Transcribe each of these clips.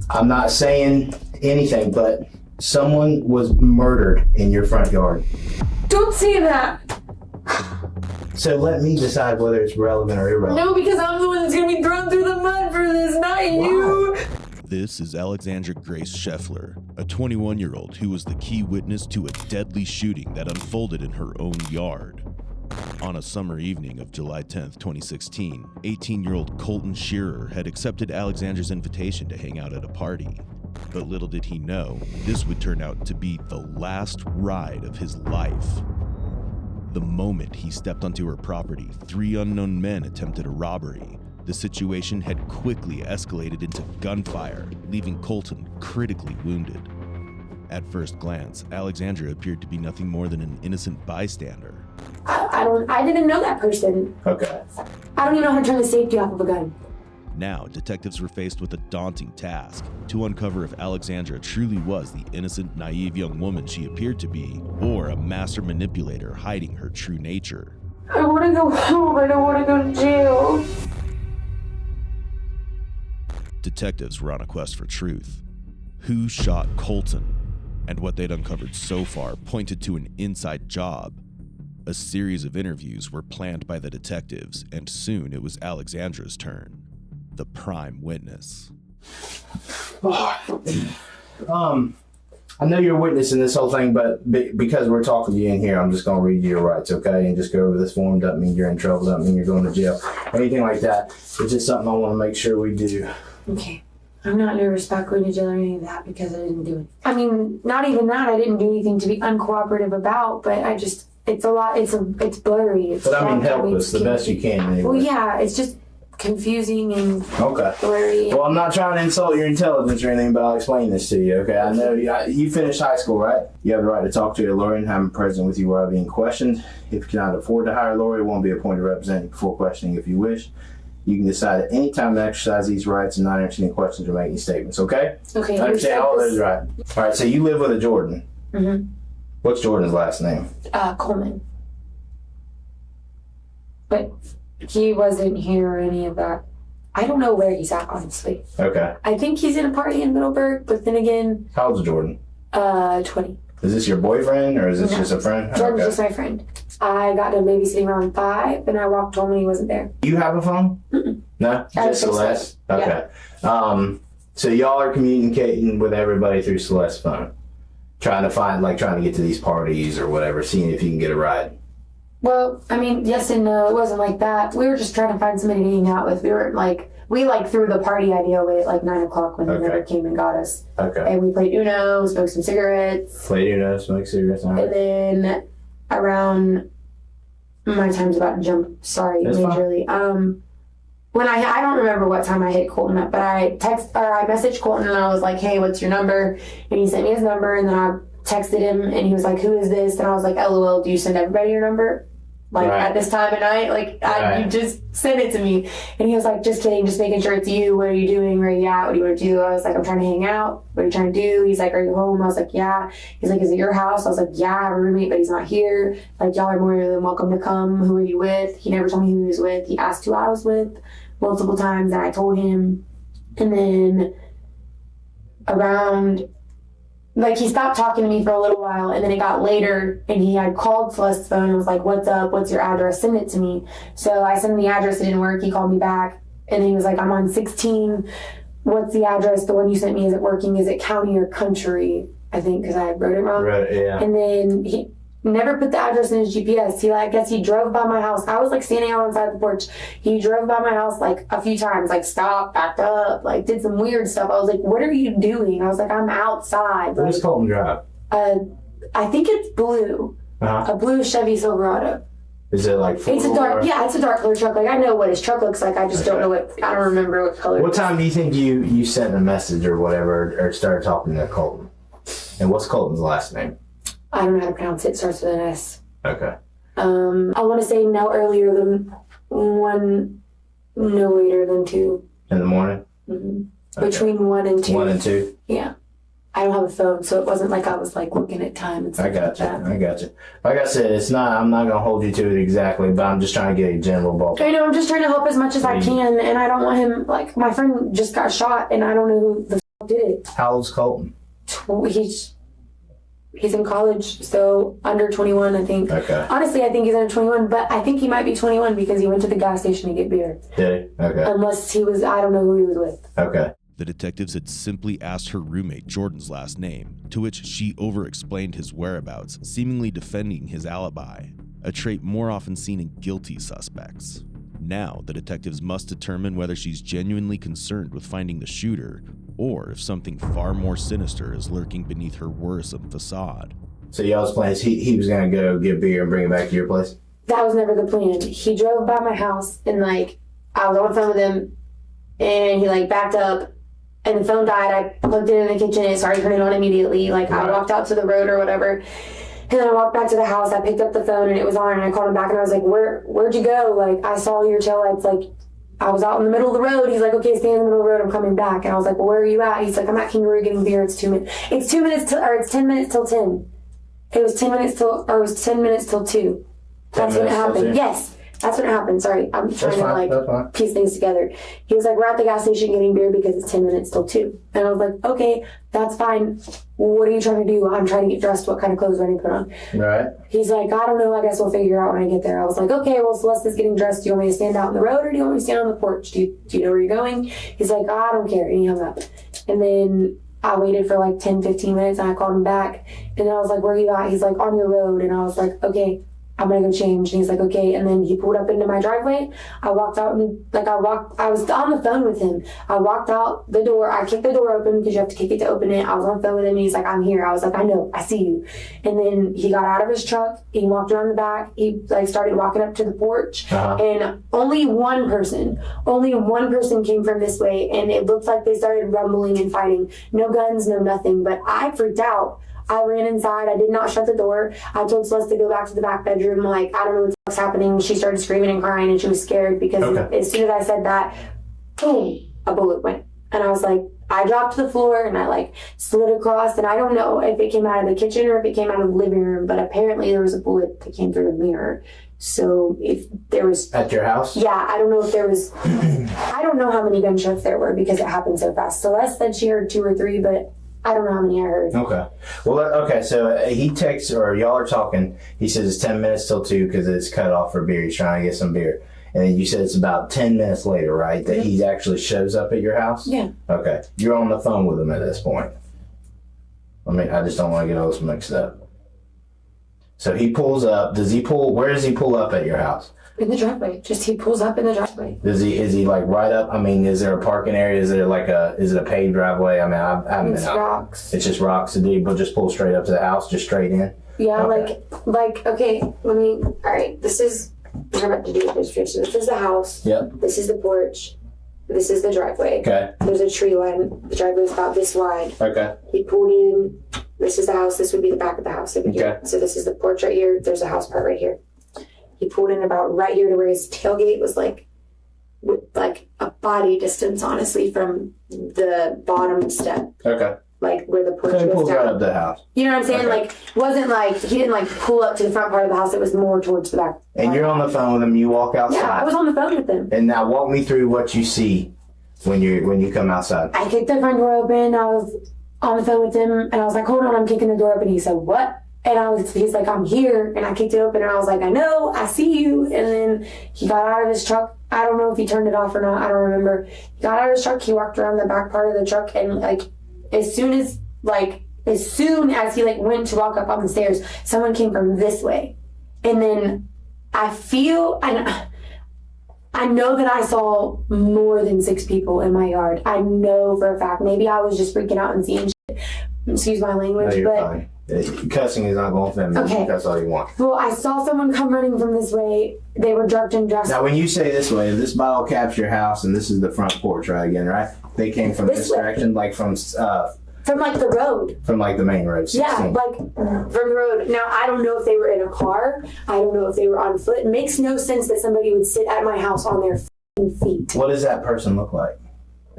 I'm not saying anything, but someone was murdered in your front yard. Don't say that. So let me decide whether it's relevant or irrelevant. No, because I'm the one that's going to be thrown through the mud for this, not you. This is Alexandra Grace Schreffler, a 21-year-old who was the key witness to a deadly shooting that unfolded in her own yard. On a summer evening of July 10th, 2016, 18-year-old Kolton Shearer had accepted Alexandra's invitation to hang out at a party. But little did he know, this would turn out to be the last ride of his life. The moment he stepped onto her property, 3 unknown men attempted a robbery. The situation had quickly escalated into gunfire, leaving Kolton critically wounded. At first glance, Alexandra appeared to be nothing more than an innocent bystander. I didn't know that person. Okay. I don't even know how to turn the safety off of a gun. Now, detectives were faced with a daunting task to uncover if Alexandra truly was the innocent, naive young woman she appeared to be, or a master manipulator hiding her true nature. I want to go home. I don't want to go to jail. Detectives were on a quest for truth. Who shot Kolton? And what they'd uncovered so far pointed to an inside job. A series of interviews were planned by the detectives, and soon it was Alexandra's turn. The prime witness. I know you're witnessing this whole thing, but because we're talking to you in here, I'm just going to read you your rights, okay? And just go over this form. Doesn't mean you're in trouble. Doesn't mean you're going to jail. Anything like that. It's just something I want to make sure we do. Okay. I'm not nervous about going to jail or any of that because I didn't do it. I mean, not even that. I didn't do anything to be uncooperative about, but I just, it's a lot, it's blurry. But I mean, help us the best you can anyway. Well, yeah, it's just confusing and blurry. Well, I'm not trying to insult your intelligence or anything, but I'll explain this to you, okay? I know you finished high school, right? You have the right to talk to a lawyer and have him present with you while being questioned. If you cannot afford to hire a lawyer, one will be appointed representative before questioning if you wish. You can decide at any time to exercise these rights and not answer any questions or make any statements, okay? Okay. I understand all those, right? All right, so you live with a Jordan. Mm-hmm. What's Jordan's last name? Coleman. But he wasn't here or any of that. I don't know where he's at, honestly. Okay. I think he's in a party in Middleburg, but then again... How old's Jordan? 20. Is this your boyfriend, or is this just a friend? Jordan's just my friend. I got him babysitting around 5, and I walked home when he wasn't there. You have a phone? Mm-mm. No? Just Celeste? Okay. Yeah. So y'all are communicating with everybody through Celeste's phone? Trying to get to these parties or whatever, seeing if you can get a ride? Well, I mean, yes and no. It wasn't like that. We were just trying to find somebody to hang out with. We threw the party idea away at 9 o'clock when the neighbor came and got us. Okay. And we played Uno, smoked some cigarettes. Smoked cigarettes. All right. And then around, my time's about to jump, sorry, That's majorly. Fine. When I don't remember what time I hit Kolton up, but I messaged Kolton and I was like, hey, what's your number? And he sent me his number, and then I texted him and he was like, who is this? And I was like, LOL, do you send everybody your number? At this time of night, you just sent it to me. And he was like, just kidding, just making sure it's you. What are you doing? Where are you at? What do you want to do? I was like, I'm trying to hang out. What are you trying to do? He's like, are you home? I was like, yeah. He's like, is it your house? I was like, yeah, I have a roommate, but he's not here. Like, y'all are more than welcome to come. Who are you with? He never told me who he was with. He asked who I was with multiple times, and I told him. And then around... he stopped talking to me for a little while, and then it got later, and he had called Celeste's phone and was like, what's up? What's your address? Send it to me. So I sent him the address. It didn't work. He called me back, and he was like, I'm on 16. What's the address? The one you sent me, is it working? Is it county or country? I think, because I wrote it wrong. Right, yeah. And then he never put the address in his GPS. I guess he drove by my house. I was standing out inside the porch. He drove by my house a few times, stopped, backed up, did some weird stuff. I was like, what are you doing? I was like, I'm outside. What does Kolton drive? I think it's blue. A blue Chevy Silverado. Is it it's a dark, it's a dark color truck. I know what his truck looks like. I just don't know I don't remember what color. What time do you think you sent a message or whatever, or started talking to Kolton? And what's Kolton's last name? I don't know how to pronounce it. It starts with an S. Okay. I want to say no earlier than 1, no later than 2. In the morning? Mm-hmm. Okay. Between 1 and 2. 1 and 2? Yeah. I don't have a phone, so it wasn't like I was looking at time and stuff. I got you. Like I said, I'm not going to hold you to it exactly, but I'm just trying to get a general ballpark. I know, I'm just trying to help as much as I can, and I don't want him, my friend just got shot, and I don't know who the did How old's Kolton? He's in college, so under 21, I think. Okay. Honestly, I think he's under 21, but I think he might be 21 because he went to the gas station to get beer. Did he? Okay. Unless he was, I don't know who he was with. Okay. The detectives had simply asked her roommate Jordan's last name, to which she over-explained his whereabouts, seemingly defending his alibi, a trait more often seen in guilty suspects. Now, the detectives must determine whether she's genuinely concerned with finding the shooter, or if something far more sinister is lurking beneath her worrisome facade. So y'all's plan is he was going to go get beer and bring it back to your place? That was never the plan. He drove by my house, and, I was on the phone with him, and he, backed up, and the phone died. I plugged it in the kitchen, and it started turning on immediately. I walked out to the road or whatever, and then I walked back to the house. I picked up the phone, and it was on, and I called him back, and I was like, where'd you go? I saw your taillights, I was out in the middle of the road. He's like, okay, stay in the middle of the road. I'm coming back. And I was like, well, where are you at? He's like, I'm at Kangaroo getting beer. It's 10 minutes till 10. It was 10 minutes till 2. That's when it happened. Yes. That's when it happened. Sorry. I'm trying to piece things together. He was like, we're at the gas station getting beer because it's 10 minutes till 2. And I was like, okay, that's fine. What are you trying to do? I'm trying to get dressed. What kind of clothes do I need to put on? Right. He's like, I don't know. I guess we'll figure it out when I get there. I was like, okay, well, Celeste's getting dressed. Do you want me to stand out in the road or do you want me to stand on the porch? Do you know where you're going? He's like, I don't care. And he hung up. And then I waited for 10, 15 minutes and I called him back. And then I was like, where are you at? He's like, on your road. And I was like, okay, I'm gonna go change. And he's like, okay. And then he pulled up into my driveway. I walked out and I was on the phone with him. I walked out the door. I kicked the door open because you have to kick it to open it. I was on the phone with him and he's like, I'm here. I was like, I know, I see you. And then he got out of his truck. He walked around the back. He started walking up to the porch. And only one person came from this way. And it looked like they started rumbling and fighting. No guns, no nothing. But I freaked out. I ran inside. I did not shut the door. I told Celeste to go back to the back bedroom. I don't know what the fuck's happening. She started screaming and crying and she was scared because as soon as I said that, boom, a bullet went. And I was like, I dropped to the floor and I slid across. And I don't know if it came out of the kitchen or if it came out of the living room, but apparently there was a bullet that came through the mirror. So if there was... At your house? Yeah, I don't know if there was... I don't know how many gunshots there were because it happened so fast. Celeste said she heard 2 or 3, but I don't know how many I heard. Okay. Well, okay, so he texts, or y'all are talking, he says it's 10 minutes till 2 because it's cut off for beer. He's trying to get some beer. And then you said it's about 10 minutes later, right, that he actually shows up at your house? Yeah. Okay. You're on the phone with him at this point. I just don't want to get all this mixed up. So he pulls up. Where does he pull up at your house? In the driveway. He pulls up in the driveway. Is he right up? Is there a parking area? Is it a paved driveway? I haven't been out. Rocks. It's just rocks. Did he just pull straight up to the house, just straight in? Yeah, okay. All right, this is what I'm about to do with this picture. This is the house. Yep. This is the porch. This is the driveway. Okay. There's a tree line. The driveway is about this wide. Okay. He pulled in. This is the house. This would be the back of the house over here. Okay. So this is the porch right here. There's a house part right here. He pulled in about right here to where his tailgate was with a body distance, honestly, from the bottom step. Okay. Where the porch So he pulls goes down. right up the house. You know what I'm saying? Okay. It wasn't he didn't pull up to the front part of the house. It was more towards the back. And you're on the phone with him. You walk outside. Yeah, I was on the phone with him. And now walk me through what you see when you come outside. I kicked the front door open. I was on the phone with him, and I was like, hold on, I'm kicking the door open. He said, what? And he's like, I'm here. And I kicked it open and I was like, I know, I see you. And then he got out of his truck. I don't know if he turned it off or not. I don't remember. He got out of his truck. He walked around the back part of the truck. And as soon as he went to walk up on the stairs, someone came from this way. And then I know that I saw more than 6 people in my yard. I know for a fact. Maybe I was just freaking out and seeing shit. Excuse my language. No, you're but fine. Cussing is not going to offend me. Okay. That's all you want. Well, I saw someone come running from this way. They were dressed in dress. Now, when you say this way, this bottle caps your house, and this is the front porch, right? Again, right? They came from this direction, from the road. From the main road. 16. Yeah, from the road. Now, I don't know if they were in a car. I don't know if they were on foot. It makes no sense that somebody would sit at my house on their feet. What does that person look like?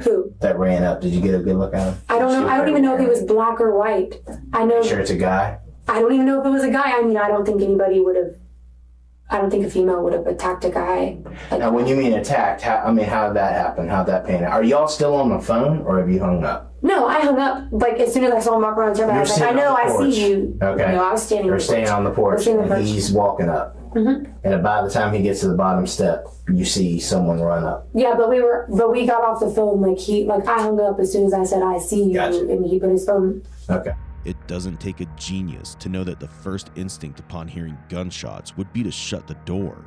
Who? That ran up. Did you get a good look at him? I don't know. I don't even know if he was black or white. I know. You sure it's a guy? I don't even know if it was a guy. I don't think anybody would have I don't think a female would have attacked a guy. Like, now, when you mean attacked, how did that happen? How'd that pan out? Are y'all still on the phone, or have you hung up? no, I hung up, like, as soon as I saw him walk around the turn, I was like, I know, I see you. Okay. No, I was standing You're staying on the porch, and he's walking up. Mm-hmm. And by the time he gets to the bottom step, you see someone run up. Yeah, but we got off the phone, I hung up as soon as I said, I see you, Gotcha. and he put his phone. Okay. It doesn't take a genius to know that the first instinct upon hearing gunshots would be to shut the door,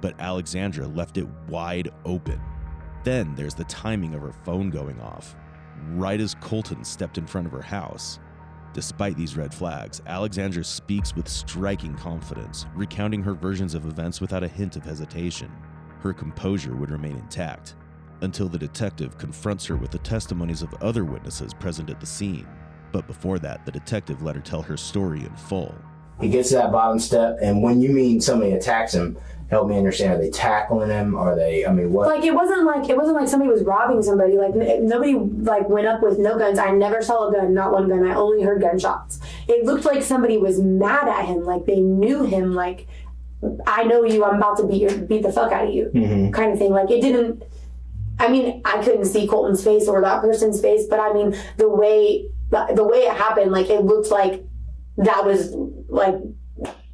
but Alexandra left it wide open. Then there's the timing of her phone going off, right as Kolton stepped in front of her house. Despite these red flags, Alexandra speaks with striking confidence, recounting her versions of events without a hint of hesitation. Her composure would remain intact, until the detective confronts her with the testimonies of other witnesses present at the scene. But before that, the detective let her tell her story in full. He gets to that bottom step, and when you mean somebody attacks him, help me understand. Are they tackling him? Are they? I mean, what? Like it wasn't like somebody was robbing somebody. Like nobody went up with no guns. I never saw a gun, not one gun. I only heard gunshots. It looked like somebody was mad at him. Like they knew him. Like I know you. I'm about to beat the fuck out of you. Mm-hmm. Kind of thing. Like it didn't. I mean, I couldn't see Kolton's face or that person's face, but I mean the way it happened, like it looked like that was like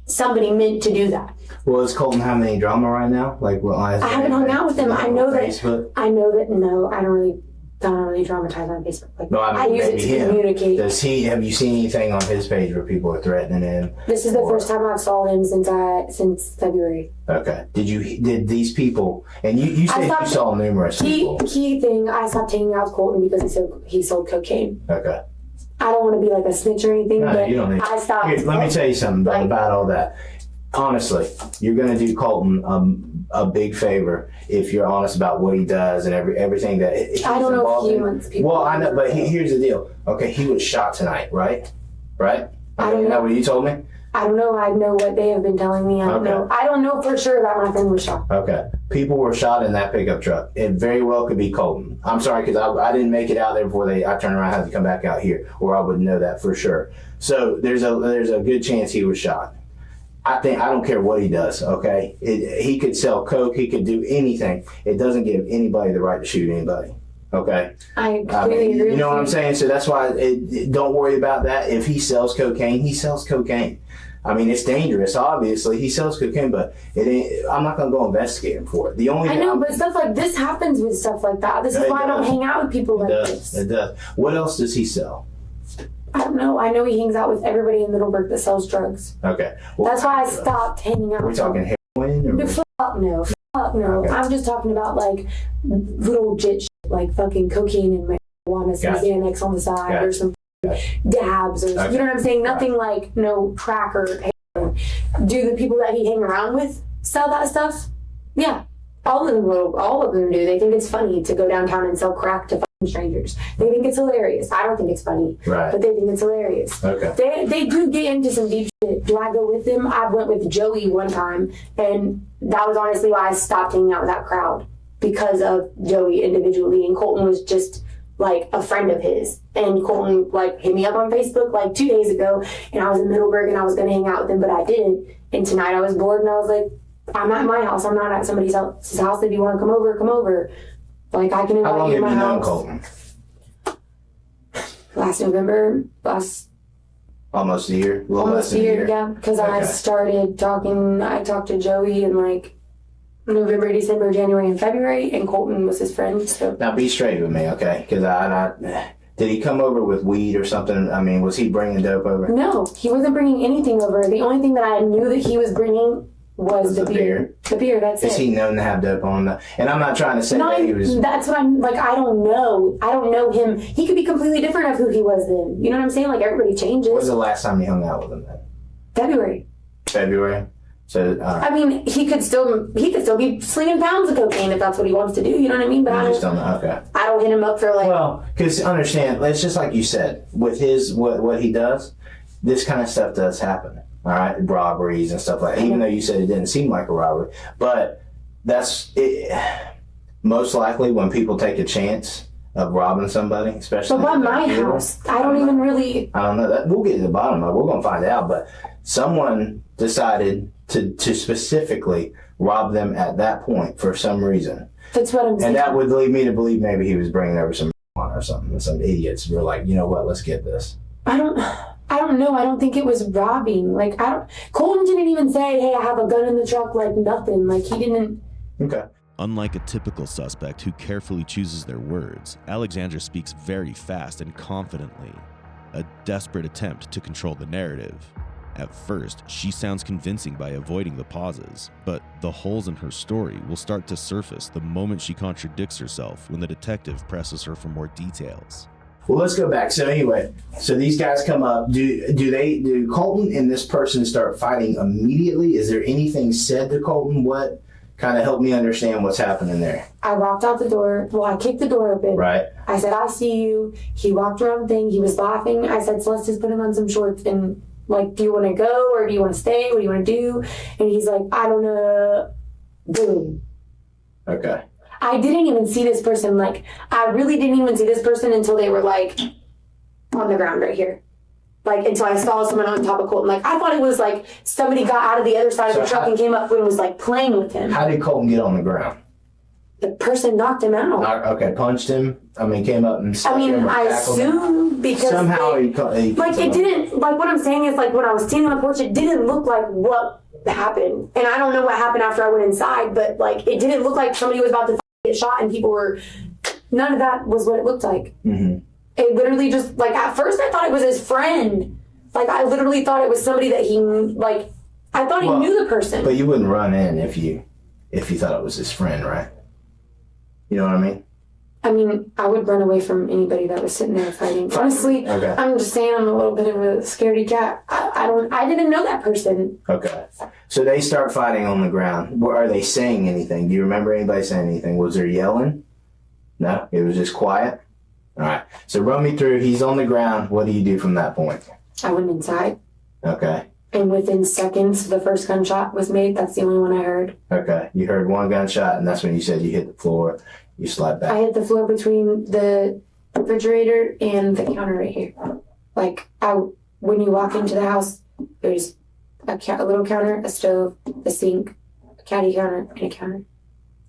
somebody meant to do that. Well, is Kolton having any drama right now? Like, well, I haven't hung out with him. I know that. Facebook? I know that. No, I don't really traumatize on Facebook. Like, No, I mean, use it to communicate. Does he? Have you seen anything on his page where people are threatening him? This is the first time I've saw him since February. Okay. Did these people? And you said you saw numerous people. Key thing. I stopped hanging out with Kolton because he sold cocaine. Okay. I don't want to be like a snitch or anything, No, but you don't need I stopped. Here, let me tell you something about all that. Honestly, you're going to do Kolton a big favor if you're honest about what he does and everything that he's I don't know if he in. wants people. Well, I know, but here's the deal. Okay, he was shot tonight, right? Right? I don't know. Is that what you told me? I don't know. I know what they have been telling me. I don't know. I don't know for sure that my friend was shot. Okay. People were shot in that pickup truck. It very well could be Kolton. I'm sorry because I didn't make it out there before I turned around and had to come back out here, or I would know that for sure. So there's a good chance he was shot. I don't care what he does, okay? He could sell coke. He could do anything. It doesn't give anybody the right to shoot anybody, okay? I completely agree. You know what I'm saying? So that's why don't worry about that. If he sells cocaine, he sells cocaine. I mean, it's dangerous, obviously. He sells cocaine, but I'm not going to go investigate him for it. I know, but stuff like this happens with stuff like that. This is why I don't hang out with people like this. It does. What else does he sell? I don't know. I know he hangs out with everybody in Middleburg that sells drugs. Okay. Well, that's why I stopped hanging out with him. We're talking heroin? Or Fuck no. Okay. I'm just talking about like little legit shit, like fucking cocaine and marijuana, some Xanax on the side or some dabs or you know what I'm saying? Nothing like no crack or heroin. Do the people that he hang around with sell that stuff? Yeah. All of them do. They think it's funny to go downtown and sell crack to fucking strangers. They think it's hilarious. I don't think it's funny. Right. But they think it's hilarious. Okay. They do get into some deep shit. Do I go with them? I went with Joey one time, and that was honestly why I stopped hanging out with that crowd, because of Joey individually, and Kolton was just like a friend of his. And Kolton like hit me up on Facebook like 2 days ago, and I was in Middleburg and I was gonna hang out with him, but I didn't. And tonight I was bored and I was like, I'm at my house. I'm not at somebody else's house. If you want to come over, come over. Like I can invite you to my house. How long have you known Kolton? Last November. Almost a year. Almost a year. Yeah. Because I started talking. I talked to Joey in like November, December, January, and February, and Kolton was his friend. So now be straight with me, okay? Because did he come over with weed or something? I mean, was he bringing dope over? No, he wasn't bringing anything over. The only thing that I knew that he was bringing was the beer. The beer, that's it. Is he known to have dope on him? And I'm not trying to say that he was... That's what I'm... Like, I don't know. I don't know him. He could be completely different of who he was then. You know what I'm saying? Like, everybody changes. When was the last time you hung out with him then? February. So, I mean, he could still be slinging pounds of cocaine if that's what he wants to do. You know what I mean? But I just don't know. Okay. I don't hit him up for like... Well, because understand, it's just like you said, with his, what he does, this kind of stuff does happen. All right, robberies and stuff like that. Even though you said it didn't seem like a robbery, but that's it. Most likely when people take a chance, of robbing somebody, especially. But why my house? I don't even really. I don't know. That we'll get to the bottom of it. We're gonna find out. But someone decided to specifically rob them at that point for some reason. That's what I'm saying. And that would lead me to believe maybe he was bringing over some marijuana or something. And some idiots were like, you know what? Let's get this. I don't know. I don't think it was robbing. Like, Kolton didn't even say, hey, I have a gun in the truck, like nothing. Like, he didn't. Okay. Unlike a typical suspect who carefully chooses their words, Alexandra speaks very fast and confidently, a desperate attempt to control the narrative. At first, she sounds convincing by avoiding the pauses, but the holes in her story will start to surface the moment she contradicts herself when the detective presses her for more details. Well, let's go back. So anyway, these guys come up. Do Kolton and this person start fighting immediately? Is there anything said to Kolton? What kind of help me understand what's happening there? I walked out the door. Well, I kicked the door open. Right. I said, I see you. He walked around the thing. He was laughing. I said, Celeste's putting on some shorts and like, do you want to go or do you want to stay? What do you want to do? And he's like, I don't know. Boom. Okay. I didn't even see this person. Like, I really didn't even see this person until they were like on the ground right here. Like, until I saw someone on top of Kolton. Like, I thought it was like somebody got out of the other side of the truck and came up and was like playing with him. How did Kolton get on the ground? The person knocked him out. Okay, punched him. I mean, came up and stuck him or I tackled him. assume because Somehow he like it didn't, like what I'm saying is like when I was standing on the porch, it didn't look like what happened. And I don't know what happened after I went inside, but like it didn't look like somebody was about to get shot and people were, none of that was what it looked like. Mm-hmm. It literally just, like at first I thought it was his friend. Like I literally thought it was somebody that he, like, I thought he knew the person. But you wouldn't run in if you thought it was his friend, right? You know what I mean? I mean, I would run away from anybody that was sitting there fighting. Honestly, okay. I'm just saying I'm a little bit of a scaredy cat. I didn't know that person. Okay. So they start fighting on the ground. Are they saying anything? Do you remember anybody saying anything? Was there yelling? No? It was just quiet? All right. So run me through. He's on the ground. What do you do from that point? I went inside. Okay. And within seconds, the first gunshot was made. That's the only one I heard. Okay. You heard one gunshot, and that's when you said you hit the floor. You slide back. I hit the floor between the refrigerator and the counter right here. Like, when you walk into the house, there's a little counter, a stove, a sink, a caddy counter, and a counter.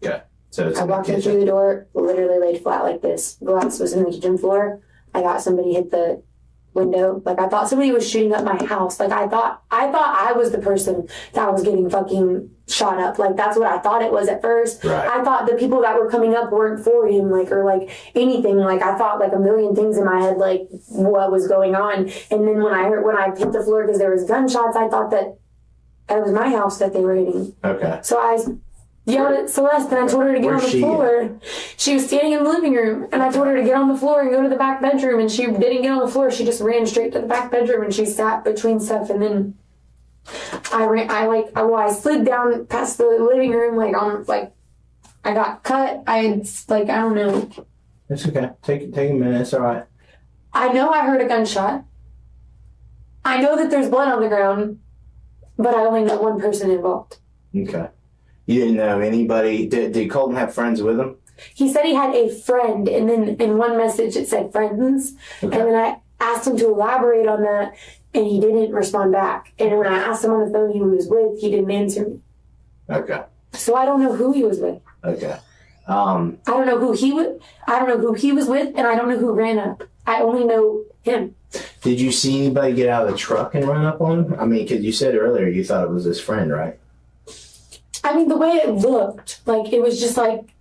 Okay. So it's I walked in through the door, literally laid flat like this. Glass was in the kitchen floor. I got somebody hit the window. Like, I thought somebody was shooting up my house. Like, I thought I was the person that was getting fucking shot up. Like, that's what I thought it was at first. Right. I thought the people that were coming up weren't for him, like, or like anything. Like, I thought like a million things in my head, like what was going on. And then when I hit the floor because there was gunshots, I thought that it was my house that they were hitting. Okay. So I yelled at Celeste and I told her to get on the floor. She was standing in the living room and I told her to get on the floor and go to the back bedroom, and she didn't get on the floor. She just ran straight to the back bedroom and she sat between stuff, and then I slid down past the living room, I got cut. I don't know. It's okay. Take a minute. It's all right. I know I heard a gunshot. I know that there's blood on the ground, but I only know one person involved. Okay. You didn't know anybody. Did Kolton have friends with him? He said he had a friend, and then in one message it said friends. Okay. And then I asked him to elaborate on that, and he didn't respond back. And when I asked him on the phone who he was with, he didn't answer me. Okay. So I don't know who he was with. Okay. I don't know who he was. I don't know who he was with, and I don't know who ran up. I only know him. Did you see anybody get out of the truck and run up on him? I mean, because you said earlier you thought it was his friend, right? I mean, the way it looked, like, it was just like,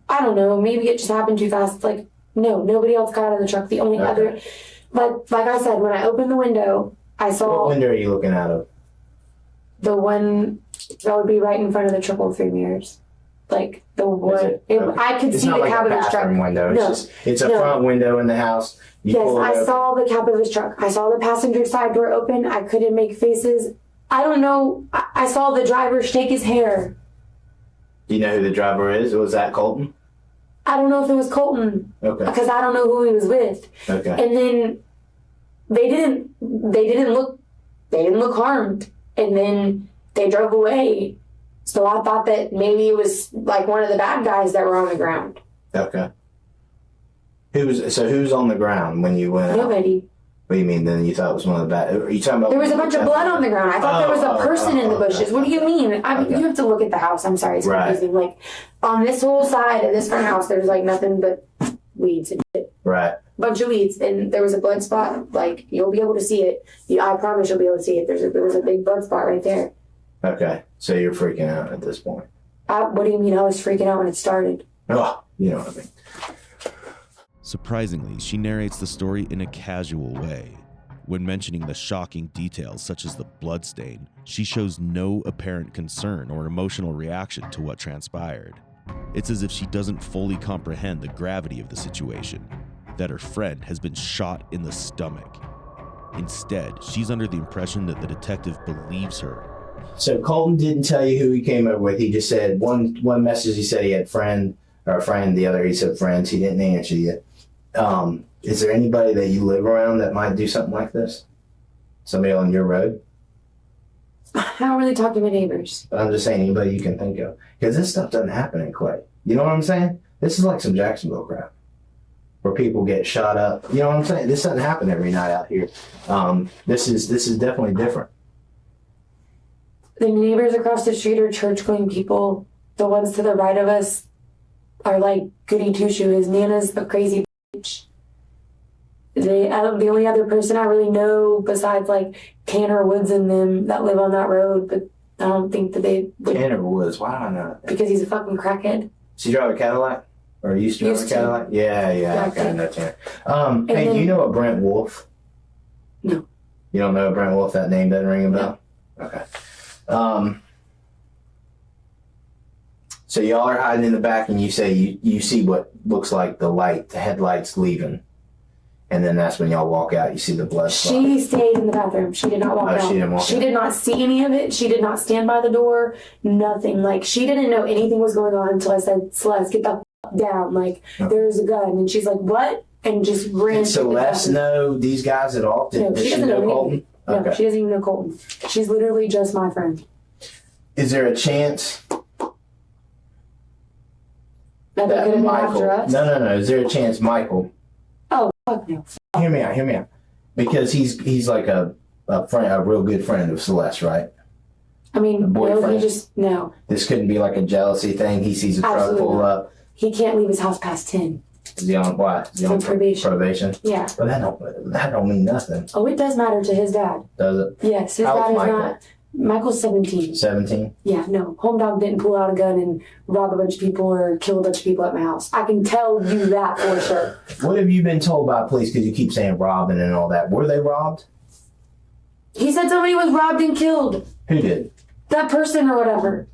I don't know, maybe it just happened too fast. Like, no, nobody else got out of the truck. The only other, like I said, when I opened the window, I saw... What window are you looking out of? The one that would be right in front of the 333 mirrors. Like, the one... I could see the cab of his truck. It's not like a bathroom window. It's a front window in the house. Yes, I saw the cab of his truck. I saw the passenger side door open. I couldn't make faces. I don't know. I saw the driver shake his hair. Do you know who the driver is? Was that Kolton? I don't know if it was Kolton. Okay. Because I don't know who he was with. Okay. And then they didn't look harmed. And then they drove away. So I thought that maybe it was like one of the bad guys that were on the ground. Okay. Who's on the ground when you went out? Nobody. What do you mean then you thought it was one of the bad? Are you talking about? There was a bunch of blood on the ground. I thought there was a person in the bushes. What do you mean? I mean, you have to look at the house. I'm sorry, it's confusing. Like, on this whole side of this front house, there's like nothing but weeds and shit. Right. Bunch of weeds, and there was a blood spot. Like, you'll be able to see it. I promise you'll be able to see it. There was a big blood spot right there. Okay, so you're freaking out at this point. What do you mean I was freaking out when it started? Oh, you know what I mean. Surprisingly, she narrates the story in a casual way. When mentioning the shocking details such as the bloodstain, she shows no apparent concern or emotional reaction to what transpired. It's as if she doesn't fully comprehend the gravity of the situation, that her friend has been shot in the stomach. Instead, she's under the impression that the detective believes her. So Kolton didn't tell you who he came over with. He just said one message. He said he had a friend. The other he said friends. He didn't answer you. Is there anybody that you live around that might do something like this? Somebody on your road? I don't really talk to my neighbors. But I'm just saying anybody you can think of. Because this stuff doesn't happen in Clay. You know what I'm saying? This is like some Jacksonville crap. Where people get shot up. You know what I'm saying? This doesn't happen every night out here. This is definitely different. The neighbors across the street are church-going people. The ones to the right of us are like goody two-shoe. His Nana's a crazy bitch. The only other person I really know besides like Tanner Woods and them that live on that road, but I don't think that they would. Tanner Woods, why do I know that? Because he's a fucking crackhead. Does he drive a Cadillac? Or used to drive a Cadillac? Yeah, I know Tanner. Hey, do you know a Brent Wolf? No. You don't know a Brent Wolf? That name doesn't ring a bell? No. Okay. So y'all are hiding in the back and you say you see what looks like the headlights leaving. And then that's when y'all walk out. You see the blood spot. She stayed in the bathroom. She did not walk out. She didn't walk out. She did not see any of it. She did not stand by the door. Nothing. Like, she didn't know anything was going on until I said, Celeste, get the f*** down. Like, there's a gun. And she's like, what? And just ran. Did Celeste know these guys at all? No, she doesn't know Kolton? No, Okay. she doesn't even know Kolton. She's literally just my friend. Is there a chance That they're going to Michael? after us? No. Is there a chance Michael? Oh, fuck no. Hear me out. Because he's like a friend, a real good friend of Celeste, right? I mean, no, boyfriend? no. This couldn't be like a jealousy thing. He sees a truck Absolutely pull not. up. He can't leave his house past 10. Is he on what? Is he on probation. Probation? Yeah. But that don't mean nothing, Oh, it does matter to his dad. does it? Yes, his How dad old's is Michael? not. Michael's 17. 17? Yeah, no. Home dog didn't pull out a gun and rob a bunch of people or kill a bunch of people at my house. I can tell you that for sure. What have you been told by police? Because you keep saying robbing and all that. Were they robbed? He said somebody was robbed and killed. Who did? That person or whatever.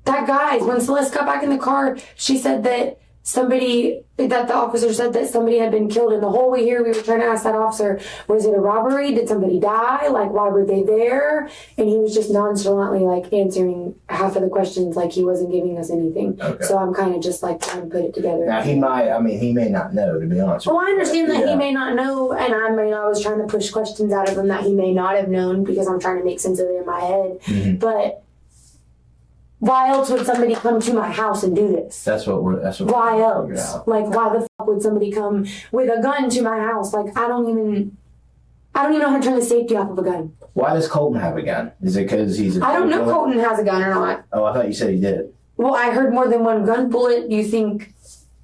That guy. When Celeste got back in the car, she said that the officer said that somebody had been killed. And the whole way here, we were trying to ask that officer, was it a robbery? Did somebody die? Like, why were they there? And he was just nonchalantly, like, answering half of the questions like he wasn't giving us anything. Okay. So I'm kind of just, like, trying to put it together. Now, he may not know, to be honest with you. Well, I understand that Yeah. he may not know, and I was trying to push questions out of him that he may not have known because I'm trying to make sense of it in my head. Mm-hmm. But why else would somebody come to my house and do this? That's what Why we're trying to figure else? out. Like, why the fuck would somebody come with a gun to my house? Like, I don't even know how to turn the safety off of a gun. Why does Kolton have a gun? Is it because he's a I don't know if bullet? Kolton has a gun or not. Oh, I thought you said he did. Well, I heard more than one gun bullet. You think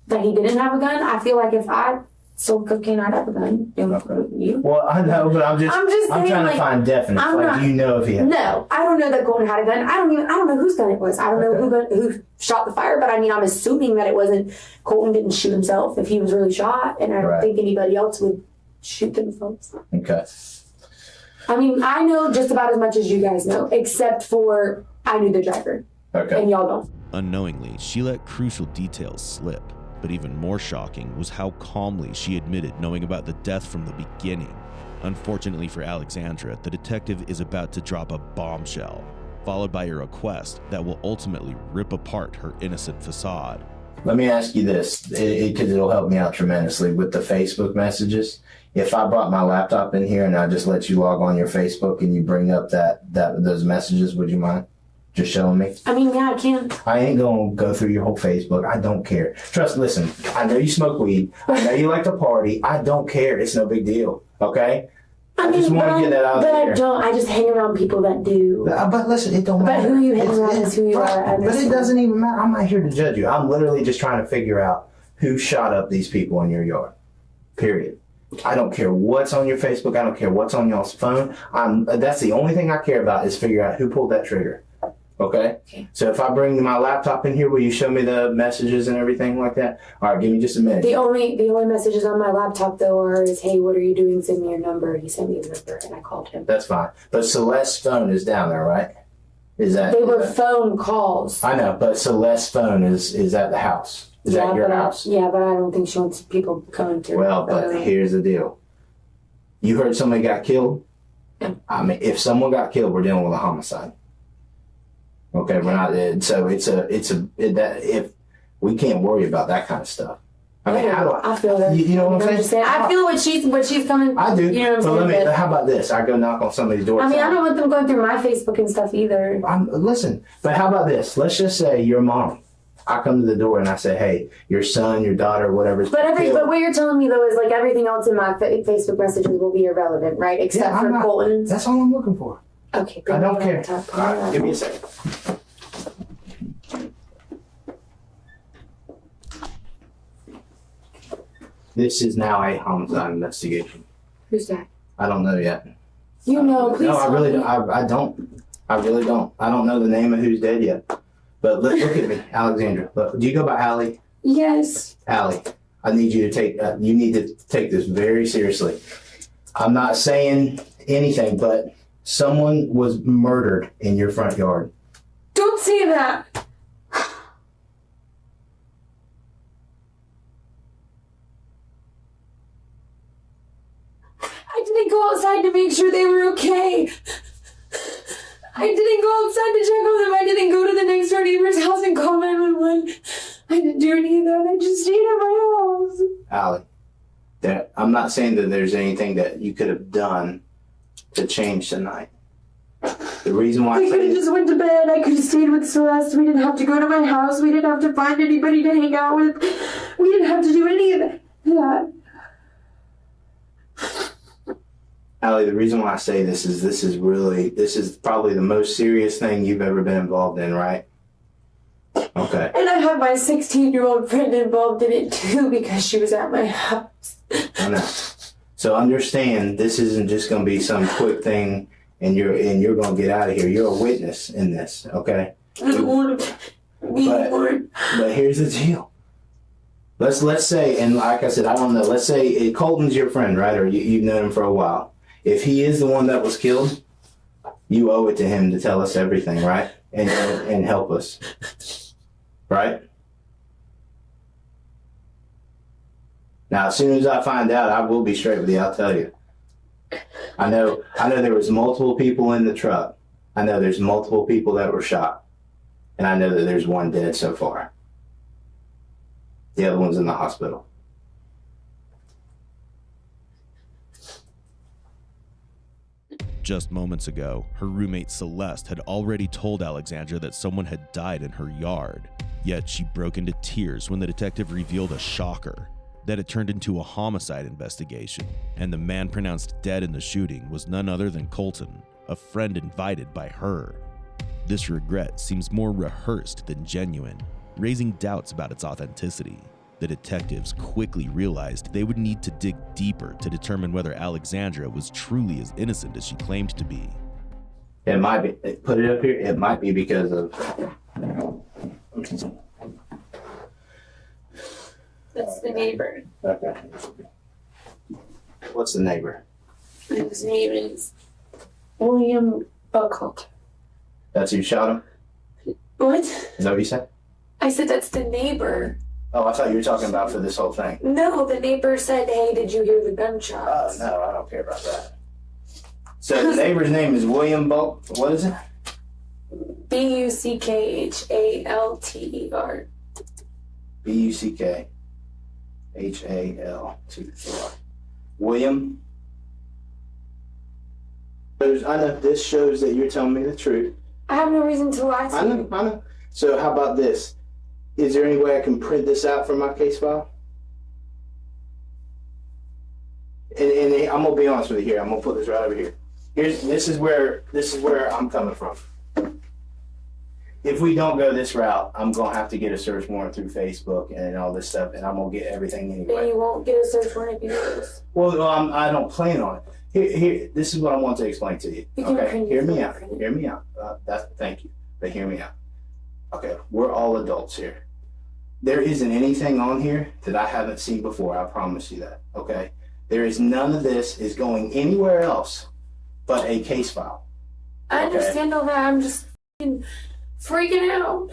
that he didn't have a gun? I feel like if I sold cocaine, I'd have a gun. You? Well, I know, but I'm saying, trying like, to find definite. I'm Like, not- do you know if he had? No, I don't know that Kolton had a gun. I don't know whose gun it was. I don't know who shot the fire, but I mean, I'm assuming that it wasn't, Kolton didn't shoot himself if he was really shot, and I don't think anybody else would shoot themselves. Okay. I mean, I know just about as much as you guys know, except for I knew the driver, Okay. and y'all don't. Unknowingly, she let crucial details slip. But even more shocking was how calmly she admitted knowing about the death from the beginning. Unfortunately for Alexandra, the detective is about to drop a bombshell, followed by a request that will ultimately rip apart her innocent facade. Let me ask you this, because it'll help me out tremendously with the Facebook messages. If I brought my laptop in here and I just let you log on your Facebook and you bring up those messages, would you mind? Just showing me. I mean, yeah, I can. I ain't gonna go through your whole Facebook. I don't care. Listen, I know you smoke weed. I know you like to party. I don't care. It's no big deal. Okay? I just want to get that out there. But I just hang around people that do. But listen, it don't matter. But who you hang around is who you are. But it doesn't even matter. I'm not here to judge you. I'm literally just trying to figure out who shot up these people in your yard. Period. I don't care what's on your Facebook. I don't care what's on y'all's phone. That's the only thing I care about is figure out who pulled that trigger. Okay? So if I bring my laptop in here, will you show me the messages and everything like that? All right, give me just a minute. The only messages on my laptop, though, are hey, what are you doing? Send me your number. He sent me his number, and I called him. That's fine. But Celeste's phone is down there, right? They were phone calls. I know, but Celeste's phone is at the house. Is at your house? Yeah, but I don't think she wants people going through. Well, but here's the deal. You heard somebody got killed? Yeah. I mean, if someone got killed, we're dealing with a homicide. Okay, we're not. So if we can't worry about that kind of stuff. I mean, I feel that. You know what I'm saying? I feel what she's coming. I do. You know what I'm saying? How about this? I go knock on somebody's door. I mean, I don't want them going through my Facebook and stuff either. Listen, but how about this? Let's just say your mom. I come to the door and I say, hey, your son, your daughter, whatever's But what you're telling me, though, is like everything else in my Facebook messages will be irrelevant, right? Except for Kolton's. That's all I'm looking for. Okay. I don't care. All right, give me a second. This is now a homicide investigation. Who's that? I don't know yet. You know, please. No, I really don't. I don't. I really don't. I don't know the name of who's dead yet. But look at me, Alexandra. Look, do you go by Allie? Yes. Allie, I need you to take. You need to take this very seriously. I'm not saying anything, but someone was murdered in your front yard. Don't say that. I didn't go outside to make sure they were okay. I didn't go outside to check on them. I didn't go to the next door neighbor's house and call 911. I didn't do any of that. I just stayed at my house. Allie, I'm not saying that there's anything that you could have done to change tonight. The reason why I could have just went to bed. I could have stayed with Celeste. We didn't have to go to my house. We didn't have to find anybody to hang out with. We didn't have to do any of that. Allie, the reason why I say this is probably the most serious thing you've ever been involved in, right? Okay. And I had my 16-year-old friend involved in it too because she was at my house. I know. So understand, this isn't just going to be some quick thing and you're going to get out of here. You're a witness in this, okay? I don't want to be one. But here's the deal. Let's say, and like I said, I don't know. Let's say Kolton's your friend, right? Or you've known him for a while. If he is the one that was killed, you owe it to him to tell us everything, right? And help us, right? Now, as soon as I find out, I will be straight with you. I'll tell you. I know there was multiple people in the truck. I know there's multiple people that were shot. And I know that there's one dead so far. The other one's in the hospital. Just moments ago, her roommate Celeste had already told Alexandra that someone had died in her yard. Yet she broke into tears when the detective revealed a shocker, that it turned into a homicide investigation, and the man pronounced dead in the shooting was none other than Kolton, a friend invited by her. This regret seems more rehearsed than genuine, raising doubts about its authenticity. The detectives quickly realized they would need to dig deeper to determine whether Alexandra was truly as innocent as she claimed to be. It might be, put it up here, it might be because of... That's the neighbor. Okay. What's the neighbor? His name is William Buckholter. That's who shot him? What? Is that what you said? I said that's the neighbor. Oh, I thought you were talking about for this whole thing. No, the neighbor said, hey, did you hear the gunshots? Oh, no, I don't care about that. So the neighbor's name is William Buck. What is it? Buckhalter. Buckhalter. William. I know this shows that you're telling me the truth. I have no reason to lie to you. I know. So how about this? Is there any way I can print this out from my case file? And I'm gonna be honest with you here. I'm gonna put this right over here. This is where I'm coming from. If we don't go this route, I'm gonna have to get a search warrant through Facebook and all this stuff, and I'm gonna get everything anyway. And you won't get a search warrant if you do this. Well, I don't plan on it. Here, this is what I want to explain to you. Okay, hear me out. Hear me out. Thank you, but hear me out. Okay, we're all adults here. There isn't anything on here that I haven't seen before. I promise you that. Okay, there is none of this is going anywhere else but a case file. I understand all that. I'm just freaking out.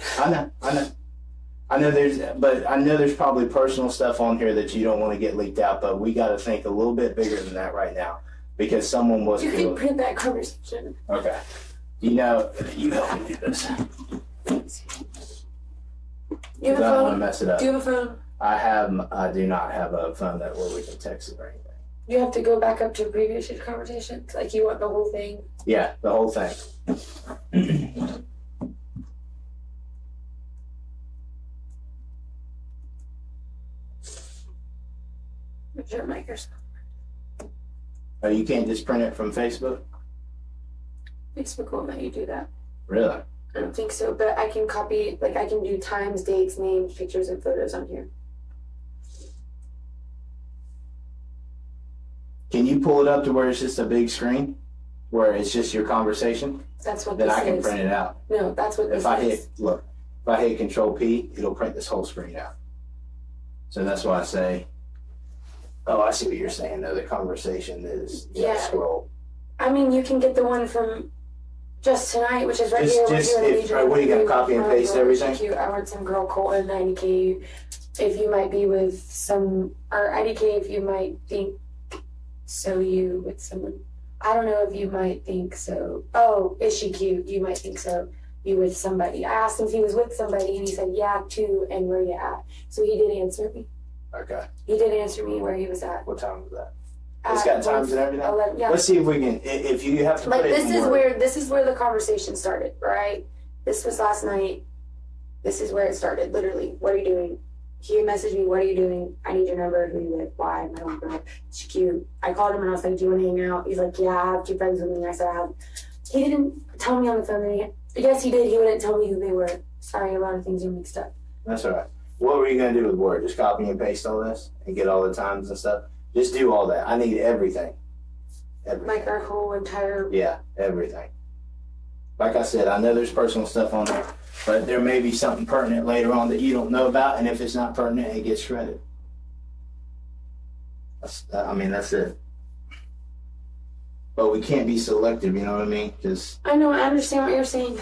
I know there's probably personal stuff on here that you don't want to get leaked out, but we got to think a little bit bigger than that right now because someone was killed. You can print that conversation. Okay. You help me do this. You have a phone? I don't want to mess it up. Do you have a phone? I do not have a phone where we can text it or anything. You have to go back up to previous conversations? Like you want the whole thing? Yeah, the whole thing. Where's your Microsoft? Oh, you can't just print it from Facebook? Facebook won't let you do that. Really? I don't think so, but I can copy, like I can do times, dates, names, pictures, and photos on here. Can you pull it up to where it's just a big screen? Where it's just your conversation? That's what then this is. Then I can print it out. No, that's what this is. If I hit Control P, it'll print this whole screen out. So that's why I say, oh, I see what you're saying though. The conversation is, scroll. I mean, you can get the one from just tonight, which is right here. What are you going to copy and paste everything? I want some girl Kolton, IDK, if you might be with some, or IDK if you might think so you with someone. I don't know if you might think so. Oh, is she cute? You might think so. You with somebody. I asked him if he was with somebody, and he said, yeah, too, and where you at? So he did answer me. Okay. He did answer me where he was at. What time was that? It's got times and everything? 11, yeah. Let's see if we can, if you have to put it this is where the conversation started, right? This was last night. This is where it started, literally. What are you doing? He messaged me, what are you doing? I need your number. Who you with? Why? My own girl. She's cute. I called him and I was like, do you want to hang out? He's like, yeah, I have 2 friends with me. I said, I have. He didn't tell me on the phone. Yes, he did. He wouldn't tell me who they were. Sorry, a lot of things are mixed up. That's all right. What were you going to do with Word? Just copy and paste all this and get all the times and stuff? Just do all that. I need everything. Like our whole entire... Yeah, everything. Like I said, I know there's personal stuff on there, but there may be something pertinent later on that you don't know about, and if it's not pertinent, it gets shredded. That's it. But we can't be selective, you know what I mean? I know, I understand what you're saying.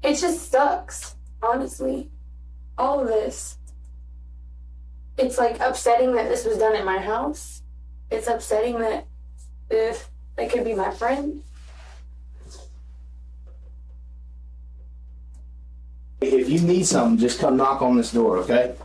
It just sucks, honestly. All of this. It's like upsetting that this was done at my house. It's upsetting that if it could be my friend. If you need something, just come knock on this door, okay?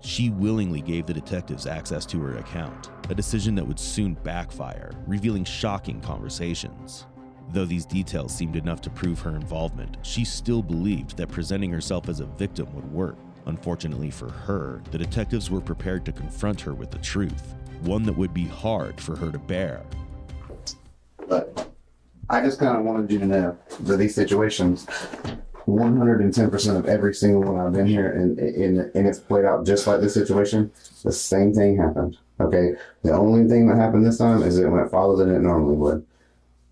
She willingly gave the detectives access to her account, a decision that would soon backfire, revealing shocking conversations. Though these details seemed enough to prove her involvement, she still believed that presenting herself as a victim would work. Unfortunately for her, the detectives were prepared to confront her with the truth, one that would be hard for her to bear. But I just kind of wanted you to know that these situations, 110% of every single one I've been here, and it's played out just like this situation, the same thing happened. Okay, the only thing that happened this time is it went farther than it normally would.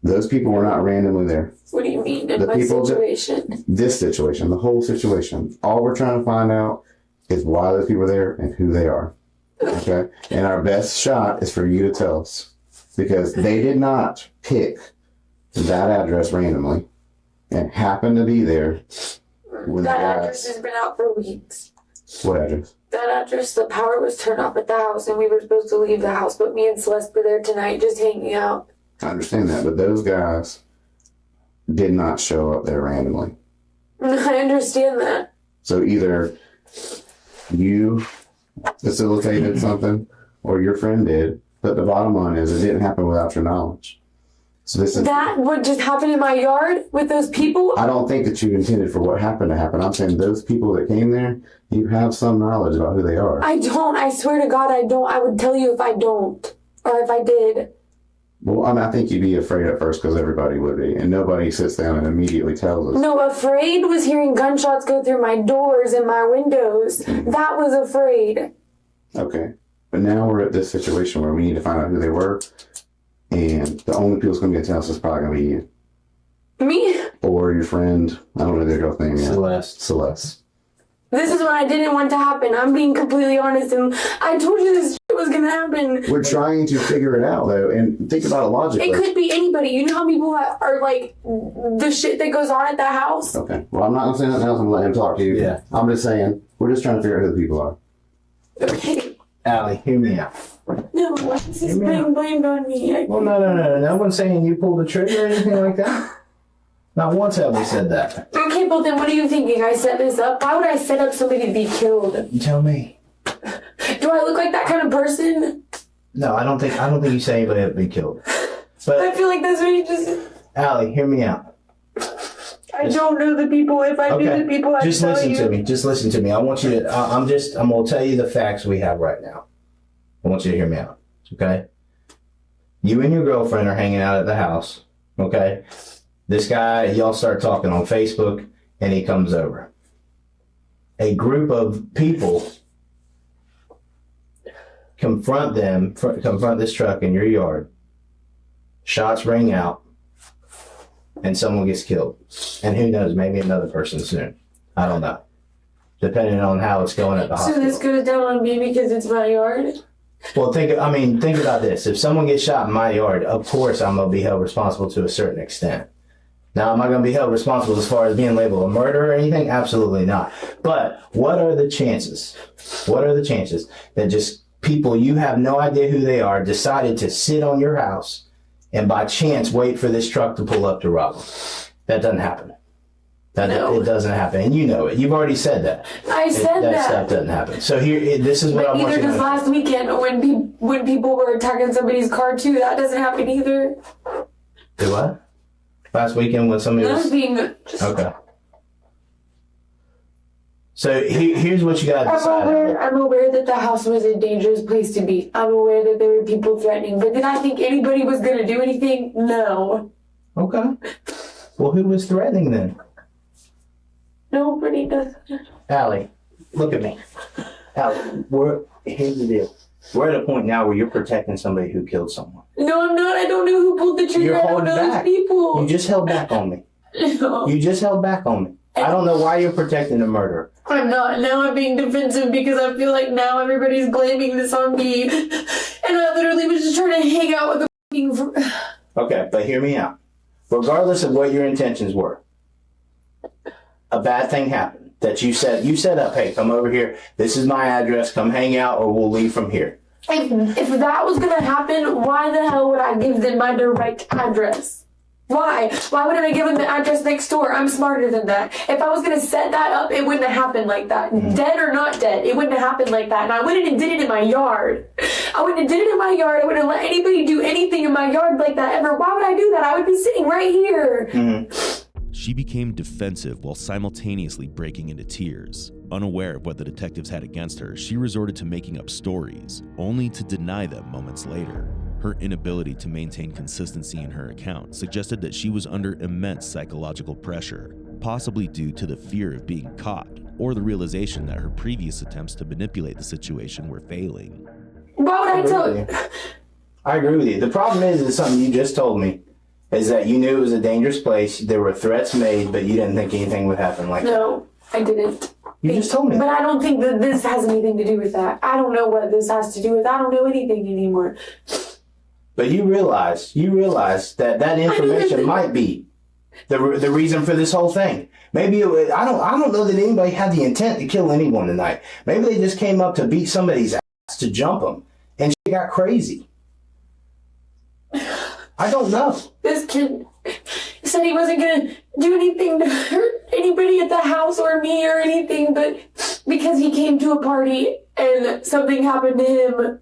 Those people were not randomly there. What do you mean in my situation? This situation, the whole situation. All we're trying to find out is why those people are there and who they are. Okay? And our best shot is for you to tell us. Because they did not pick that address randomly and happen to be there. That address has been out for weeks. What address? That address, the power was turned off at the house and we were supposed to leave the house, but me and Celeste were there tonight just hanging out. I understand that, but those guys did not show up there randomly. I understand that. So either you facilitated something, or your friend did. But the bottom line is, it didn't happen without your knowledge. So this is that would just happen in my yard with those people. I don't think that you intended for what happened to happen. I'm saying those people that came there, you have some knowledge about who they are. I don't. I swear to God, I don't. I would tell you if I don't, or if I did. Well, I mean, I think you'd be afraid at first because everybody would be, and nobody sits down and immediately tells us. No, afraid was hearing gunshots go through my doors and my windows. That was afraid. Okay. But now we're at this situation where we need to find out who they were, and the only people that's going to get to us is probably going to be you. Me? Or your friend. I don't know their girl's name yet. Celeste. This is what I didn't want to happen. I'm being completely honest, and I told you this shit was going to happen. We're trying to figure it out, though, and think about it logically. It could be anybody. You know how people are like, the shit that goes on at the house? Okay. Well, I'm not going to say nothing else. I'm going to let him talk to you. Yeah. I'm just saying, we're just trying to figure out who the people are. Okay. Allie, hear me out. No, this is being blamed on me. Well, no. No one's saying you pulled the trigger or anything like that. Not once have they said that. Okay, but then what are you thinking? I set this up? Why would I set up somebody to be killed? You tell me. Do I look like that kind of person? No, I don't think you say anybody would be killed. But I feel like that's what you just... Allie, hear me out. I don't know the people. If I knew the people, I'd just tell listen you. to me. Just listen to me. I want you to. I'm gonna tell you the facts we have right now. I want you to hear me out. Okay. You and your girlfriend are hanging out at the house. Okay. This guy, y'all start talking on Facebook, and he comes over. A group of people confront this truck in your yard. Shots ring out. And someone gets killed. And who knows, maybe another person soon. I don't know. Depending on how it's going at the hospital. So this goes down on me because it's my yard? Well, think about this. If someone gets shot in my yard, of course I'm going to be held responsible to a certain extent. Now, am I going to be held responsible as far as being labeled a murderer or anything? Absolutely not. But what are the chances? What are the chances that just people you have no idea who they are decided to sit on your house and by chance wait for this truck to pull up to rob them? That doesn't happen. It doesn't happen, and you know it. You've already said that. I said that. That stuff doesn't happen. So this is what I want you to know. Neither does last weekend when people were attacking somebody's car too. That doesn't happen either. Do what? Last weekend when somebody was... Okay. So here's what you got to decide. I'm aware that the house was a dangerous place to be. I'm aware that there were people threatening. But did I think anybody was going to do anything? No. Okay. Well, who was threatening then? Nobody does. Allie, look at me. Allie, here's the deal. We're at a point now where you're protecting somebody who killed someone. No, I'm not. I don't know who pulled the trigger. You're I don't know back. those people. You just held back on me. No. You just held back on me. I don't know why you're protecting a murderer. I'm not. Now I'm being defensive because I feel like now everybody's blaming this on me. And I literally was just trying to hang out with the Okay, but hear me out. Regardless of what your intentions were, a bad thing happened that you set up, hey, come over here. This is my address. Come hang out or we'll leave from here. If that was going to happen, why the hell would I give them my direct address? Why? Why wouldn't I give them the address next door? I'm smarter than that. If I was going to set that up, it wouldn't have happened like that. Mm-hmm. Dead or not dead, it wouldn't have happened like that. And I wouldn't have did it in my yard. I wouldn't have did it in my yard. I wouldn't have let anybody do anything in my yard like that ever. Why would I do that? I would be sitting right here. Mm-hmm. She became defensive while simultaneously breaking into tears. Unaware of what the detectives had against her, she resorted to making up stories, only to deny them moments later. Her inability to maintain consistency in her account suggested that she was under immense psychological pressure, possibly due to the fear of being caught or the realization that her previous attempts to manipulate the situation were failing. Why would I tell you? I agree with you. The problem is something you just told me, is that you knew it was a dangerous place, there were threats made, but you didn't think anything would happen like that. No, I didn't. You just told me. But I don't think that this has anything to do with that. I don't know what this has to do with. I don't know anything anymore. But you realize that information might be the reason for this whole thing. Maybe I don't know that anybody had the intent to kill anyone tonight. Maybe they just came up to beat somebody's ass, to jump them, and she got crazy. I don't know. This kid said he wasn't going to do anything to hurt anybody at the house or me or anything, but because he came to a party and and something happened to him.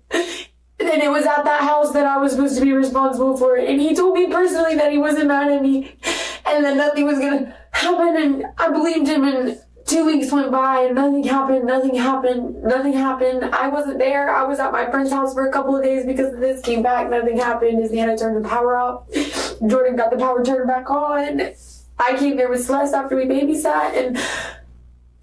And it was at that house that I was supposed to be responsible for it. And he told me personally that he wasn't mad at me and that nothing was going to happen. And I believed him, and 2 weeks went by and nothing happened. I wasn't there. I was at my friend's house for a couple of days because of this. Came back, nothing happened. His Nana turned the power off. Jordan got the power turned back on. I came there with Celeste after we babysat, and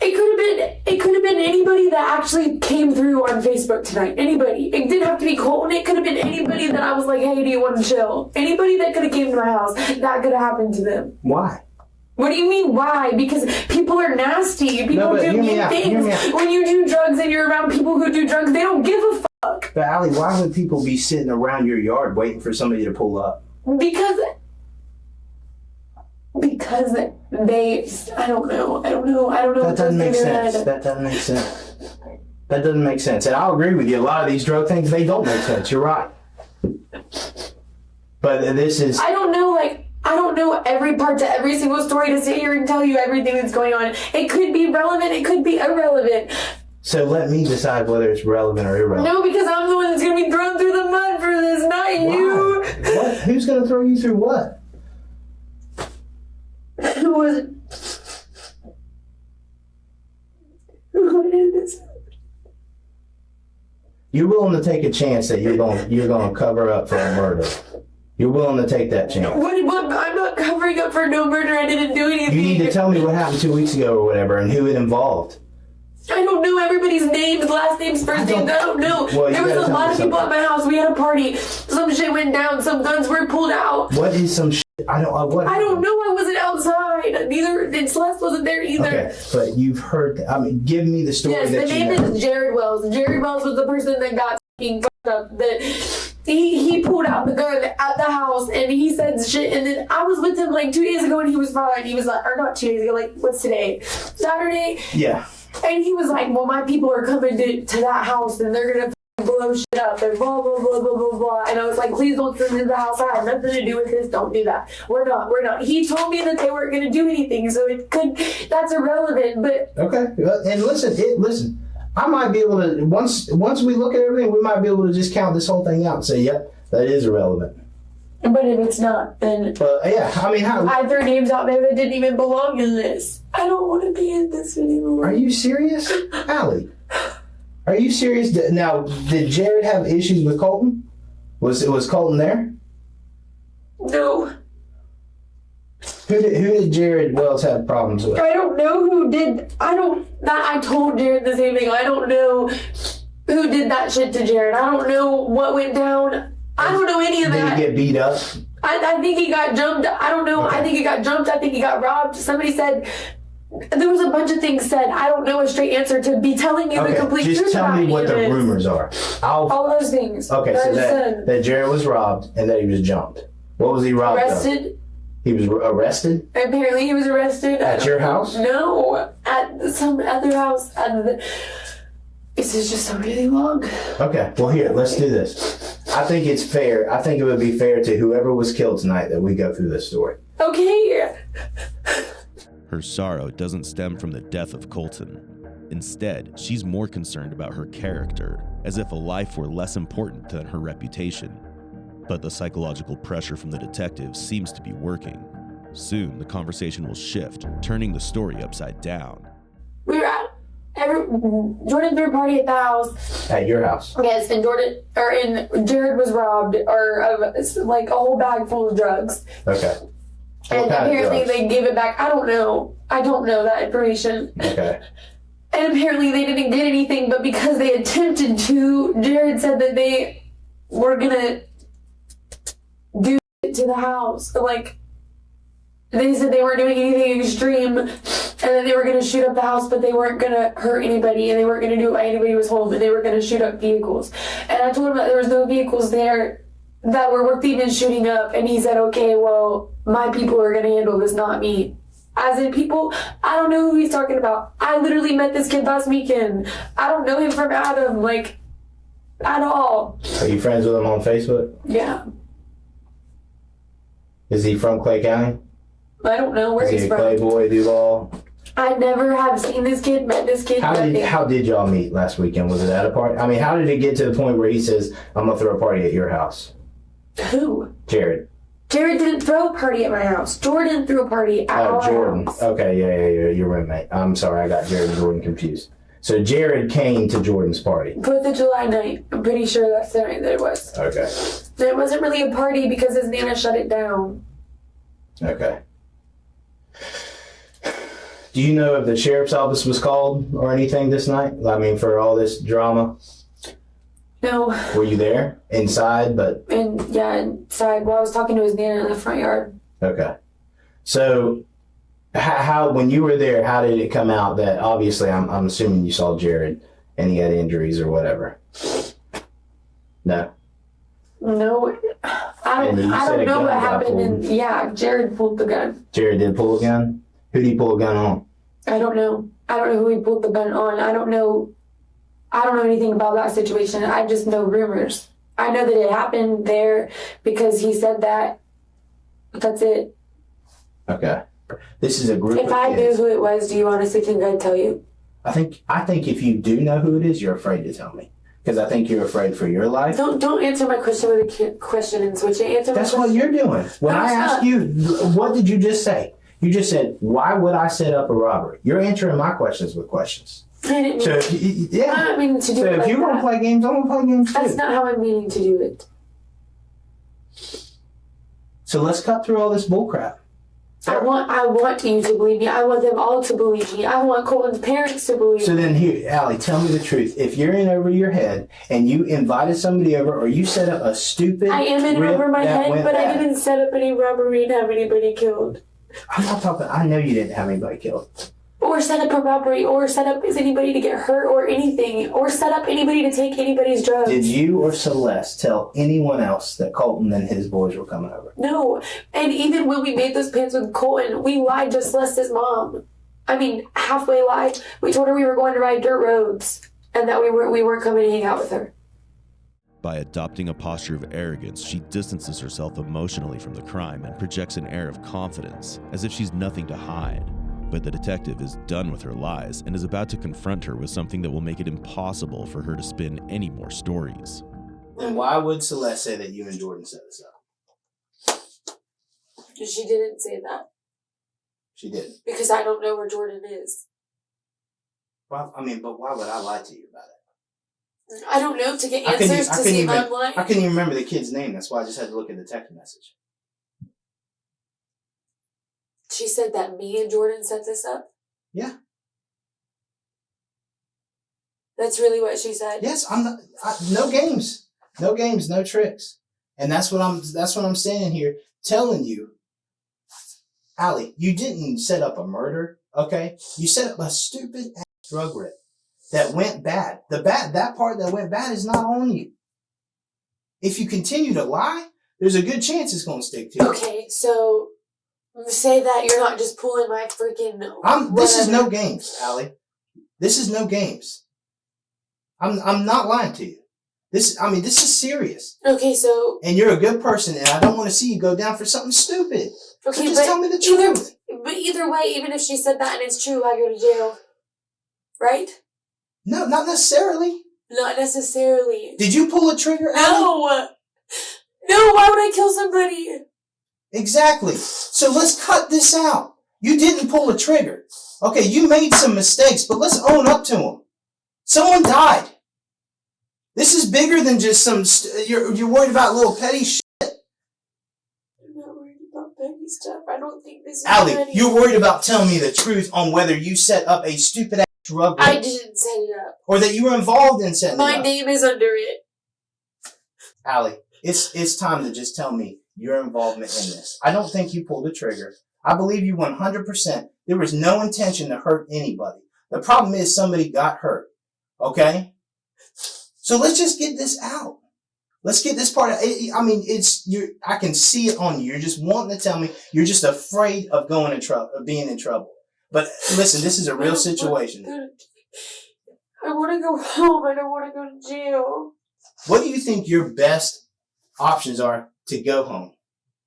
it could have been anybody that actually came through on Facebook tonight. Anybody. It didn't have to be Kolton. It could have been anybody that I was like, hey, do you want to chill? Anybody that could have came to my house, that could have happened to them. Why? What do you mean, why? Because people are nasty. People do mean things. When you do drugs and you're around people who do drugs, they don't give a fuck. But Allie, why would people be sitting around your yard waiting for somebody to pull up? Because they, I don't know. That doesn't make sense. And I'll agree with you. A lot of these drug things, they don't make sense. You're right. But this is... I don't know every part to every single story to sit here and tell you everything that's going on. It could be relevant. It could be irrelevant. So let me decide whether it's relevant or irrelevant. No, because I'm the one that's going to be thrown through the mud for this, not you. What? Who's going to throw you through what? Who was it? Who did this? You're willing to take a chance that you're going to cover up for a murder. You're willing to take that chance. What? I'm not covering up for no murder. I didn't do anything. You need to tell me what happened 2 weeks ago or whatever and who it involved. I don't know everybody's names, last names, first names. I don't know. Well, there was a lot of people at my house. We had a party. Some shit went down. Some guns were pulled out. What is some shit? I don't know. I wasn't outside. Neither did Celeste. Wasn't there either. Okay, but you've heard. Give me the story. Yes, that the name is Jared Wells. Jared Wells was the person that got fucking fucked up. He pulled out the gun at the house and he said shit. And then I was with him like 2 days ago and he was fine. He was like, or not 2 days ago. Like, what's today? Saturday. Yeah. And he was like, well, my people are coming to that house and they're gonna blow shit up and blah, blah, blah, blah, blah, blah. And I was like, please don't send me to the house. I have nothing to do with this. Don't do that. We're not. He told me that they weren't going to do anything. So that's irrelevant, but. Okay. And listen, I might be able to, once we look at everything, we might be able to just count this whole thing out and say, yep, that is irrelevant. But if it's not, then. But yeah, I threw names out there that didn't even belong in this. I don't want to be in this anymore. Are you serious? Allie? Are you serious? Now, did Jared have issues with Kolton? Was Kolton there? No. Who did Jared Wells have problems with? I don't know who did. I told Jared the same thing. I don't know who did that shit to Jared. I don't know what went down. I don't know any of that. Did he get beat up? I think he got jumped. I don't know. Okay. I think he got jumped. I think he got robbed. Somebody said. There was a bunch of things said. I don't know a straight answer to be telling you the complete truth. Just tell me what the rumors are. All those things. Okay, so that Jared was robbed and that he was jumped. What was he robbed of? Arrested. He was arrested? Apparently he was arrested. At your house? No, at some other house. This is just so really long. Okay, well here, let's do this. I think it's fair. I think it would be fair to whoever was killed tonight that we go through this story. Okay. Her sorrow doesn't stem from the death of Kolton. Instead, she's more concerned about her character, as if a life were less important than her reputation. But the psychological pressure from the detective seems to be working. Soon, the conversation will shift, turning the story upside down. We were at Jordan threw a party at the house. At your house? Yes, and Jared was robbed, of like a whole bag full of drugs. Okay. And apparently they gave it back. I don't know that information. Okay. And apparently they didn't get anything, but because they attempted to, Jared said that they were gonna do it to the house. Like, they said they weren't doing anything extreme, and that they were gonna shoot up the house, but they weren't gonna hurt anybody, and they weren't gonna do it while anybody was home, and they were gonna shoot up vehicles. And I told him that there was no vehicles there that were worth even shooting up, and he said, okay, well, my people are gonna handle this, not me. As in people, I don't know who he's talking about. I literally met this kid last weekend. I don't know him from Adam, like, at all. Are you friends with him on Facebook? Yeah. Is he from Clay County? I don't know where he's from. Is he a Playboy, Duval? I never have seen this kid, met this kid. How did y'all meet last weekend? Was it at a party? I mean, how did it get to the point where he says, I'm going to throw a party at your house? Who? Jared. Jared didn't throw a party at my house. Jordan threw a party at our Jordan. house. Okay, yeah, your roommate. I'm sorry, I got Jared and Jordan confused. So Jared came to Jordan's party. 4th of July night. I'm pretty sure that's the night that it was. Okay. It wasn't really a party because his Nana shut it down. Okay. Do you know if the sheriff's office was called or anything this night? I mean, for all this drama? No. Were you there? Inside, but... inside. Well, I was talking to his Nana in the front yard. Okay. So, how when you were there, how did it come out that, obviously, I'm assuming you saw Jared and he had injuries or whatever? No? No. I don't know what happened. Jared pulled the gun. Jared did pull a gun? Who did he pull a gun on? I don't know. I don't know who he pulled the gun on. I don't know anything about that situation. I just know rumors. I know that it happened there because he said that. That's it. Okay. This is a group If I knew who it was, do you honestly think I'd tell you? I think if you do know who it is, you're afraid to tell me. Because I think you're afraid for your life. Don't answer my question with a question and switch it. Answer my That's question. what you're doing. When I asked you, what did you just say? You just said, why would I set up a robbery? You're answering my questions with questions. I didn't mean, yeah. I'm not meaning to do it So if you want to play games, I'm going to play games too. That's not how I'm meaning to do it. So let's cut through all this bullcrap. I want you to believe me. I want them all to believe me. I want Colton's parents to believe me. So then here, Allie, tell me the truth. If you're in over your head and you invited somebody over or you set up a stupid... I am in over my head, but bad. I didn't set up any robbery and have anybody killed. I'm not talking... I know you didn't have anybody killed. Or set up a robbery, or set up anybody to get hurt or anything, or set up anybody to take anybody's drugs. Did you or Celeste tell anyone else that Kolton and his boys were coming over? No. And even when we made those plans with Kolton, we lied to Celeste's mom. I mean, halfway lied. We told her we were going to ride dirt roads and that we weren't coming to hang out with her. By adopting a posture of arrogance, she distances herself emotionally from the crime and projects an air of confidence, as if she's nothing to hide. But the detective is done with her lies and is about to confront her with something that will make it impossible for her to spin any more stories. And why would Celeste say that you and Jordan set this up? She didn't say that. She didn't. Because I don't know where Jordan is. Well, I mean, but why would I lie to you about it? I don't know, to get answers to see if I'm lying. I couldn't even remember the kid's name. That's why I just had to look at the text message. She said that me and Jordan set this up? Yeah. That's really what she said? Yes, no games. No games, no tricks. And that's what I'm saying here, telling you. Allie, you didn't set up a murder, okay? You set up a stupid ass drug rip that went bad. That part that went bad is not on you. If you continue to lie, there's a good chance it's going to stick to you. Okay, so say that you're not just pulling my freaking... This is no games, Allie. This is no games. I'm not lying to you. This is serious. Okay, so... And you're a good person, and I don't want to see you go down for something stupid. Okay, so just tell me the truth. But either way, even if she said that and it's true, I go to jail. Right? No, not necessarily. Not necessarily. Did you pull a trigger, Allie? No! No, why would I kill somebody? Exactly. So let's cut this out. You didn't pull a trigger. Okay, you made some mistakes, but let's own up to them. Someone died. This is bigger than just some... You're worried about little petty shit. I'm not worried about petty stuff. I don't think this is Allie, petty. you're worried about telling me the truth on whether you set up a stupid ass drug rape. I didn't set it up. Or that you were involved in setting it up. My name is under it. Allie, it's time to just tell me your involvement in this. I don't think you pulled the trigger. I believe you 100%. There was no intention to hurt anybody. The problem is somebody got hurt. Okay? So let's just get this out. Let's get this part out. I mean, I can see it on you. You're just wanting to tell me you're just afraid of going in trouble, of being in trouble. But listen, this is a real situation. I want to go home. I don't want to go to jail. What do you think your best options are to go home?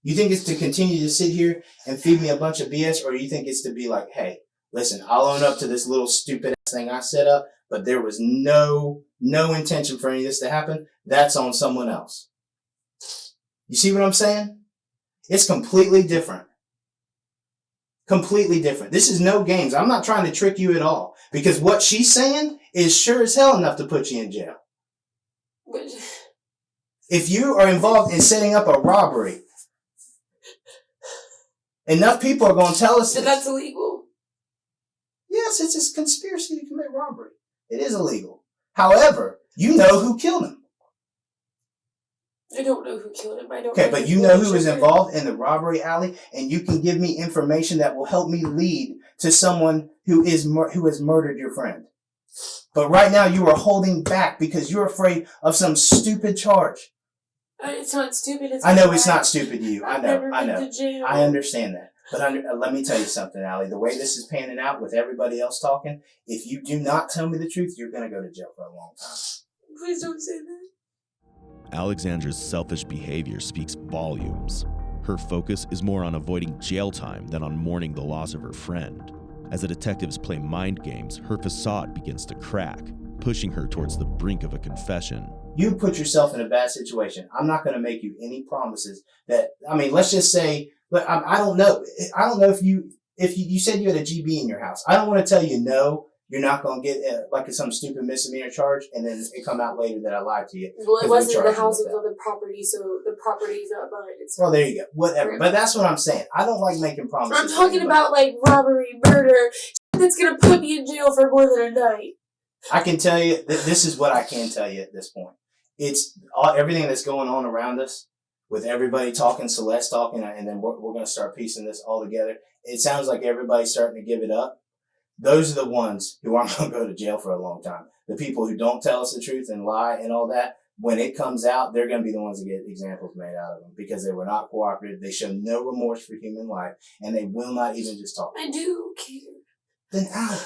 You think it's to continue to sit here and feed me a bunch of BS, or you think it's to be like, hey, listen, I'll own up to this little stupid ass thing I set up, but there was no intention for any of this to happen. That's on someone else. You see what I'm saying? It's completely different. Completely different. This is no games. I'm not trying to trick you at all, because what she's saying is sure as hell enough to put you in jail. If you are involved in setting up a robbery, enough people are going to tell us that that's illegal. Yes, it's a conspiracy to commit robbery. It is illegal. However, you know who killed him. I don't know who killed him. I don't. Okay, but you know who was involved in the robbery, Allie, and you can give me information that will help me lead to someone who has murdered your friend. But right now you are holding back because you're afraid of some stupid charge. It's not stupid. I know it's not stupid to you. I know. To jail. I understand that. But let me tell you something, Allie. The way this is panning out with everybody else talking, if you do not tell me the truth, you're going to go to jail for a long time. Please don't say that. Alexandra's selfish behavior speaks volumes. Her focus is more on avoiding jail time than on mourning the loss of her friend. As the detectives play mind games, her facade begins to crack, pushing her towards the brink of a confession. You put yourself in a bad situation. I'm not going to make you any promises that, let's just say, but I don't know. I don't know if you said you had a GB in your house. I don't want to tell you no, you're not going to get some stupid misdemeanor charge, and then it come out later that I lied to you. Well, it wasn't the house, it was on the property, so the property's not mine. Well, there you go. Whatever. But that's what I'm saying. I don't like making promises. I'm talking about robbery, murder, that's going to put me in jail for more than a night. I can tell you, this is what I can tell you at this point. It's everything that's going on around us, with everybody talking, Celeste talking, and then we're going to start piecing this all together. It sounds like everybody's starting to give it up. Those are the ones who aren't going to go to jail for a long time. The people who don't tell us the truth and lie and all that, when it comes out, they're going to be the ones that get examples made out of them because they were not cooperative. They show no remorse for human life, and they will not even just talk. I do care. Then, Al,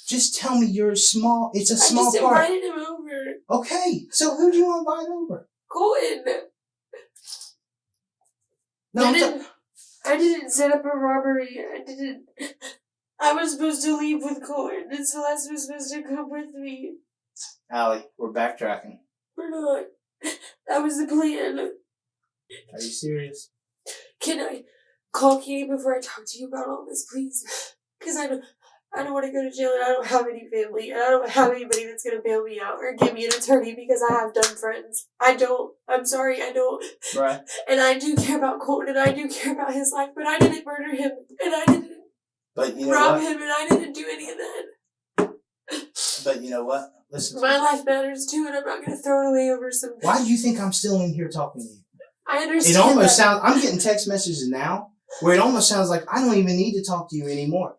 just tell me it's a small part. I just invited him over. Okay, so who do you want to invite over? Kolton. No, I didn't set up a robbery. I was supposed to leave with Kolton, and Celeste was supposed to come with me. Allie, we're backtracking. We're not. That was the plan. Are you serious? Can I call Katie before I talk to you about all this, please? Because I don't want to go to jail, and I don't have any family, and I don't have anybody that's going to bail me out or give me an attorney because I have dumb friends. I don't. I'm sorry, I don't. Right. And I do care about Kolton, and I do care about his life, but I didn't murder him, and I didn't rob him, and I didn't do any of that. But you know what? Listen. My life matters too, and I'm not going to throw it away over some... Why do you think I'm still in here talking to you? I understand. It almost sounds... I'm getting text messages now where it almost sounds like I don't even need to talk to you anymore.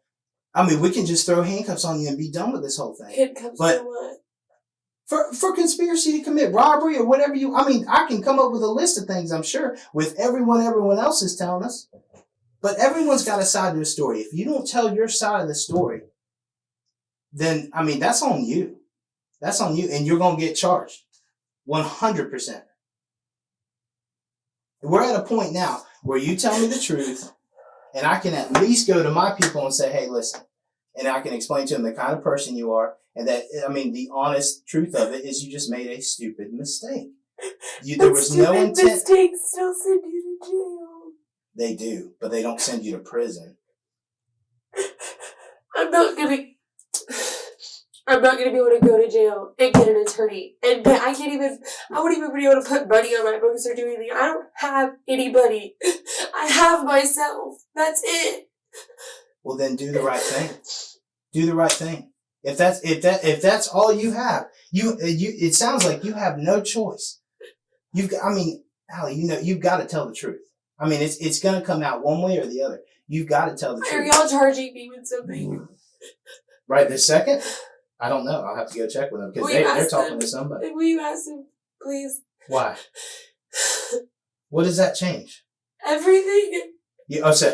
We can just throw handcuffs on you and be done with this whole thing. Handcuffs for what? For conspiracy to commit robbery or whatever you... I can come up with a list of things, I'm sure, with everyone else is telling us. But everyone's got a side to the story. If you don't tell your side of the story, then, that's on you. That's on you, and you're going to get charged. 100%. We're at a point now where you tell me the truth, and I can at least go to my people and say, hey, listen. And I can explain to them the kind of person you are, and that, the honest truth of it is you just made a stupid mistake. There was no intent. Mistakes still send you to jail. They do, but they don't send you to prison. I'm not gonna be able to go to jail and get an attorney. And I wouldn't even be able to put money on my books or do anything. I don't have anybody. I have myself. That's it. Well, then do the right thing. Do the right thing. If that's all you have, it sounds like you have no choice. Allie, you've got to tell the truth. It's going to come out one way or the other. You've got to tell the truth. Are y'all charging me with something? Right this second? I don't know. I'll have to go check with them because they're talking to somebody. Will you ask them, please? Why? What does that change? Everything.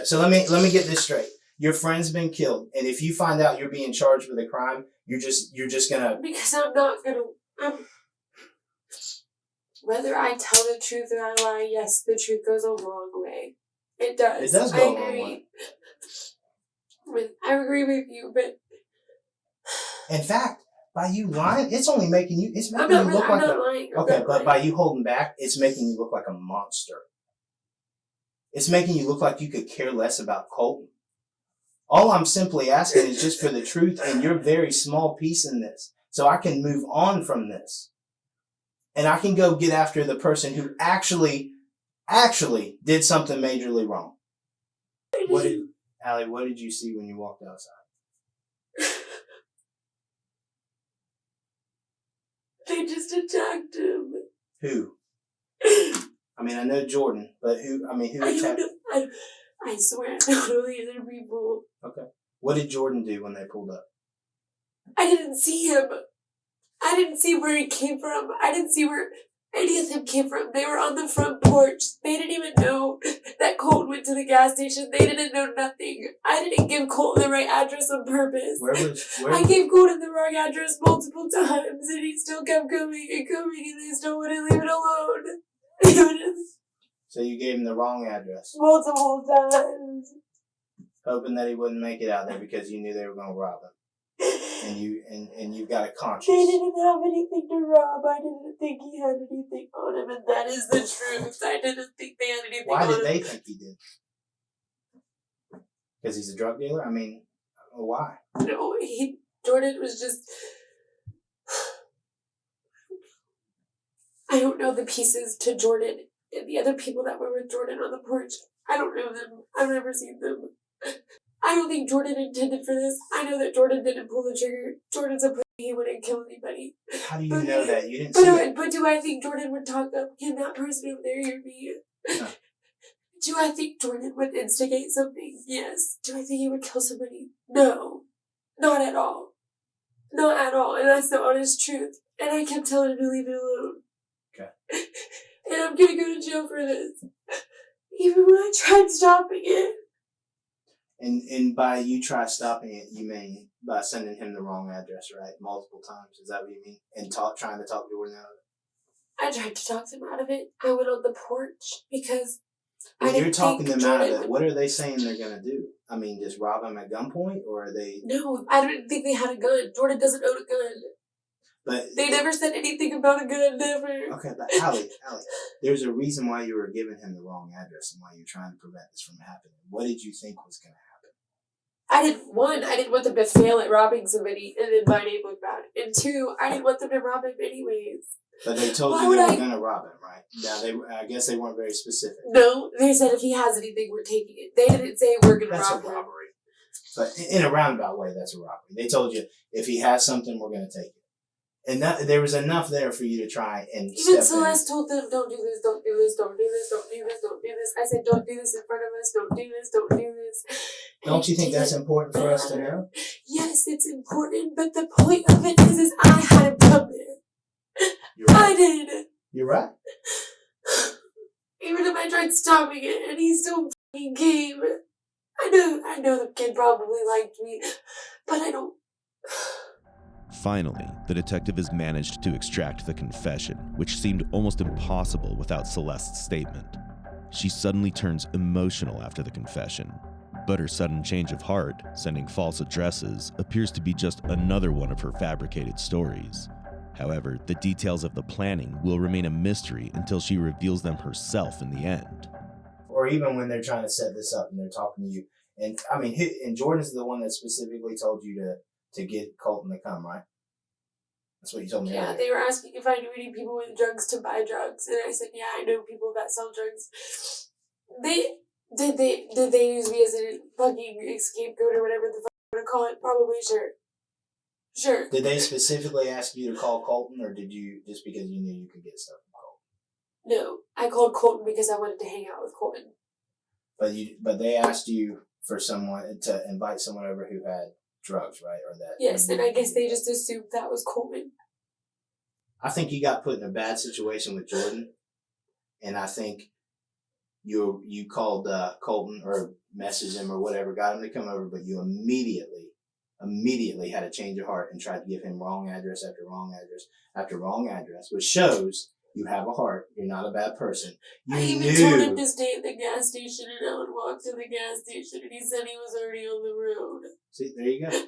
So let me get this straight. Your friend's been killed, and if you find out you're being charged with a crime, you're just gonna... Because I'm not gonna... Whether I tell the truth or I lie, yes, the truth goes a long way. It does. It does go a long way. I agree with you, but In fact, by you lying, it's only making you. It's I'm making not, you look I'm like not a. lying. I'm Okay, not but lying. by you holding back, it's making you look like a monster. It's making you look like you could care less about Kolton. All I'm simply asking is just for the truth and your very small piece in this, so I can move on from this, and I can go get after the person who actually did something majorly wrong. Allie, what did you see when you walked outside? They just attacked him. Who? I mean, I know Jordan, but who? I mean, who I don't attacked? know. I swear, I don't know the other people. Okay. What did Jordan do when they pulled up? I didn't see him. I didn't see where he came from. I didn't see where any of them came from. They were on the front porch. They didn't even know that Kolton went to the gas station. They didn't know nothing. I didn't give Kolton the right address on purpose. I gave Kolton the wrong address multiple times, and he still kept coming, and they still wouldn't leave it alone. So you gave him the wrong address, Multiple times. hoping that he wouldn't make it out there because you knew they were going to rob him. And you've got a conscience. They didn't have anything to rob. I didn't think he had anything on him, and that is the truth. I didn't think they had anything Why on him. did they think he did? Because he's a drug dealer? I mean, why? No, Jordan was just... I don't know the pieces to Jordan and the other people that were with Jordan on the porch. I don't know them. I've never seen them. I don't think Jordan intended for this. I know that Jordan didn't pull the trigger. Jordan's a pussy. He wouldn't kill anybody. How do you know that? You didn't see it. But do I think Jordan would talk up? Can that person over there hear me? No. Do I think Jordan would instigate something? Yes. Do I think he would kill somebody? No. Not at all. Not at all. And that's the honest truth. And I kept telling him to leave it alone. Okay. And I'm gonna go to jail for this. Even when I tried stopping it. And by you try stopping it, you mean by sending him the wrong address, right? Multiple times. Is that what you mean? And trying to talk Jordan out of it? I tried to talk them out of it. I went on the porch because When you're talking them out of it, would... what are they saying they're going to do? I mean, just rob him at gunpoint, or are they... No, I didn't think they had a gun. Jordan doesn't own a gun. But they never said anything about a gun, never. Okay, but Allie, there's a reason why you were giving him the wrong address and why you're trying to prevent this from happening. What did you think was going to happen? I didn't want them to fail at robbing somebody and then my name look bad. And two, I didn't want them to rob him anyways. But they told you they were going to rob him, right? Now, I guess they weren't very specific. No, they said if he has anything, we're taking it. They didn't say we're going to rob him. That's a robbery. But in a roundabout way, that's a robbery. They told you, if he has something, we're going to take it. And there was enough there for you to try and even Celeste told them, don't do this, don't do this, don't do this, don't do this, don't do this. I said, don't do this in front of us, don't do this, don't do this. Don't you think that's important for us to know? Yes, it's important, but the point of it is I had him come there. You're right. I did. You're right. Even if I tried stopping it and he still fucking came. I know the kid probably liked me, but I don't... Finally, the detective has managed to extract the confession, which seemed almost impossible without Celeste's statement. She suddenly turns emotional after the confession, but her sudden change of heart, sending false addresses, appears to be just another one of her fabricated stories. However, the details of the planning will remain a mystery until she reveals them herself in the end. Or even when they're trying to set this up and they're talking to you. And I mean, and Jordan's the one that specifically told you to get Kolton to come, right? That's what you told me earlier. They were asking if I knew any people with drugs to buy drugs, and I said, yeah, I know people that sell drugs. Did they use me as a fucking scapegoat or whatever the fuck you want to call it? Probably, sure. Did they specifically ask you to call Kolton, or did you just because you knew you could get stuff from Kolton? No, I called Kolton because I wanted to hang out with Kolton. But they asked you for someone to invite someone over who had drugs, right? Or that. Yes, and I guess they just assumed that was Kolton. I think you got put in a bad situation with Jordan, and I think you called Kolton or messaged him or whatever, got him to come over, but you immediately had a change of heart and tried to give him wrong address after wrong address after wrong address, which shows You have a heart. You're not a bad person. You I even told him to stay at the gas station, and I would walk to the gas station, and he said he was already on the road. See, there you go.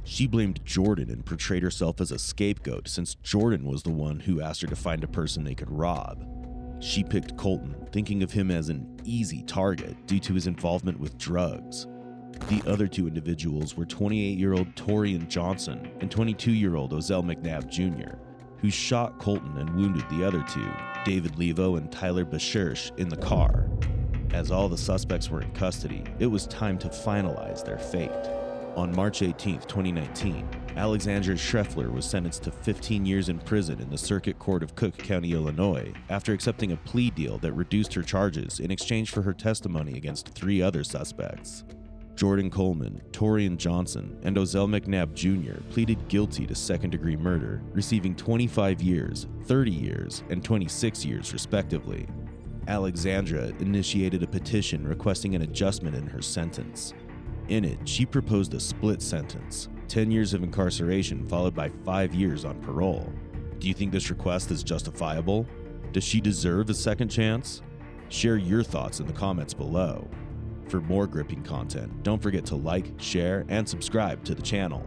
She blamed Jordan and portrayed herself as a scapegoat since Jordan was the one who asked her to find a person they could rob. She picked Kolton, thinking of him as an easy target due to his involvement with drugs. The other two individuals were 28-year-old Torian Johnson and 22-year-old Ozell McNabb Jr., who shot Kolton and wounded the other two, David Levo and Tyler Bashirsh, in the car. As all the suspects were in custody, it was time to finalize their fate. On March 18, 2019, Alexandra Schreffler was sentenced to 15 years in prison in the Circuit Court of Cook County, Illinois, after accepting a plea deal that reduced her charges in exchange for her testimony against 3 other suspects. Jordan Coleman, Torian Johnson, and Ozell McNabb Jr. pleaded guilty to second-degree murder, receiving 25 years, 30 years, and 26 years respectively. Alexandra initiated a petition requesting an adjustment in her sentence. In it, she proposed a split sentence, 10 years of incarceration followed by 5 years on parole. Do you think this request is justifiable? Does she deserve a second chance? Share your thoughts in the comments below. For more gripping content, don't forget to like, share, and subscribe to the channel.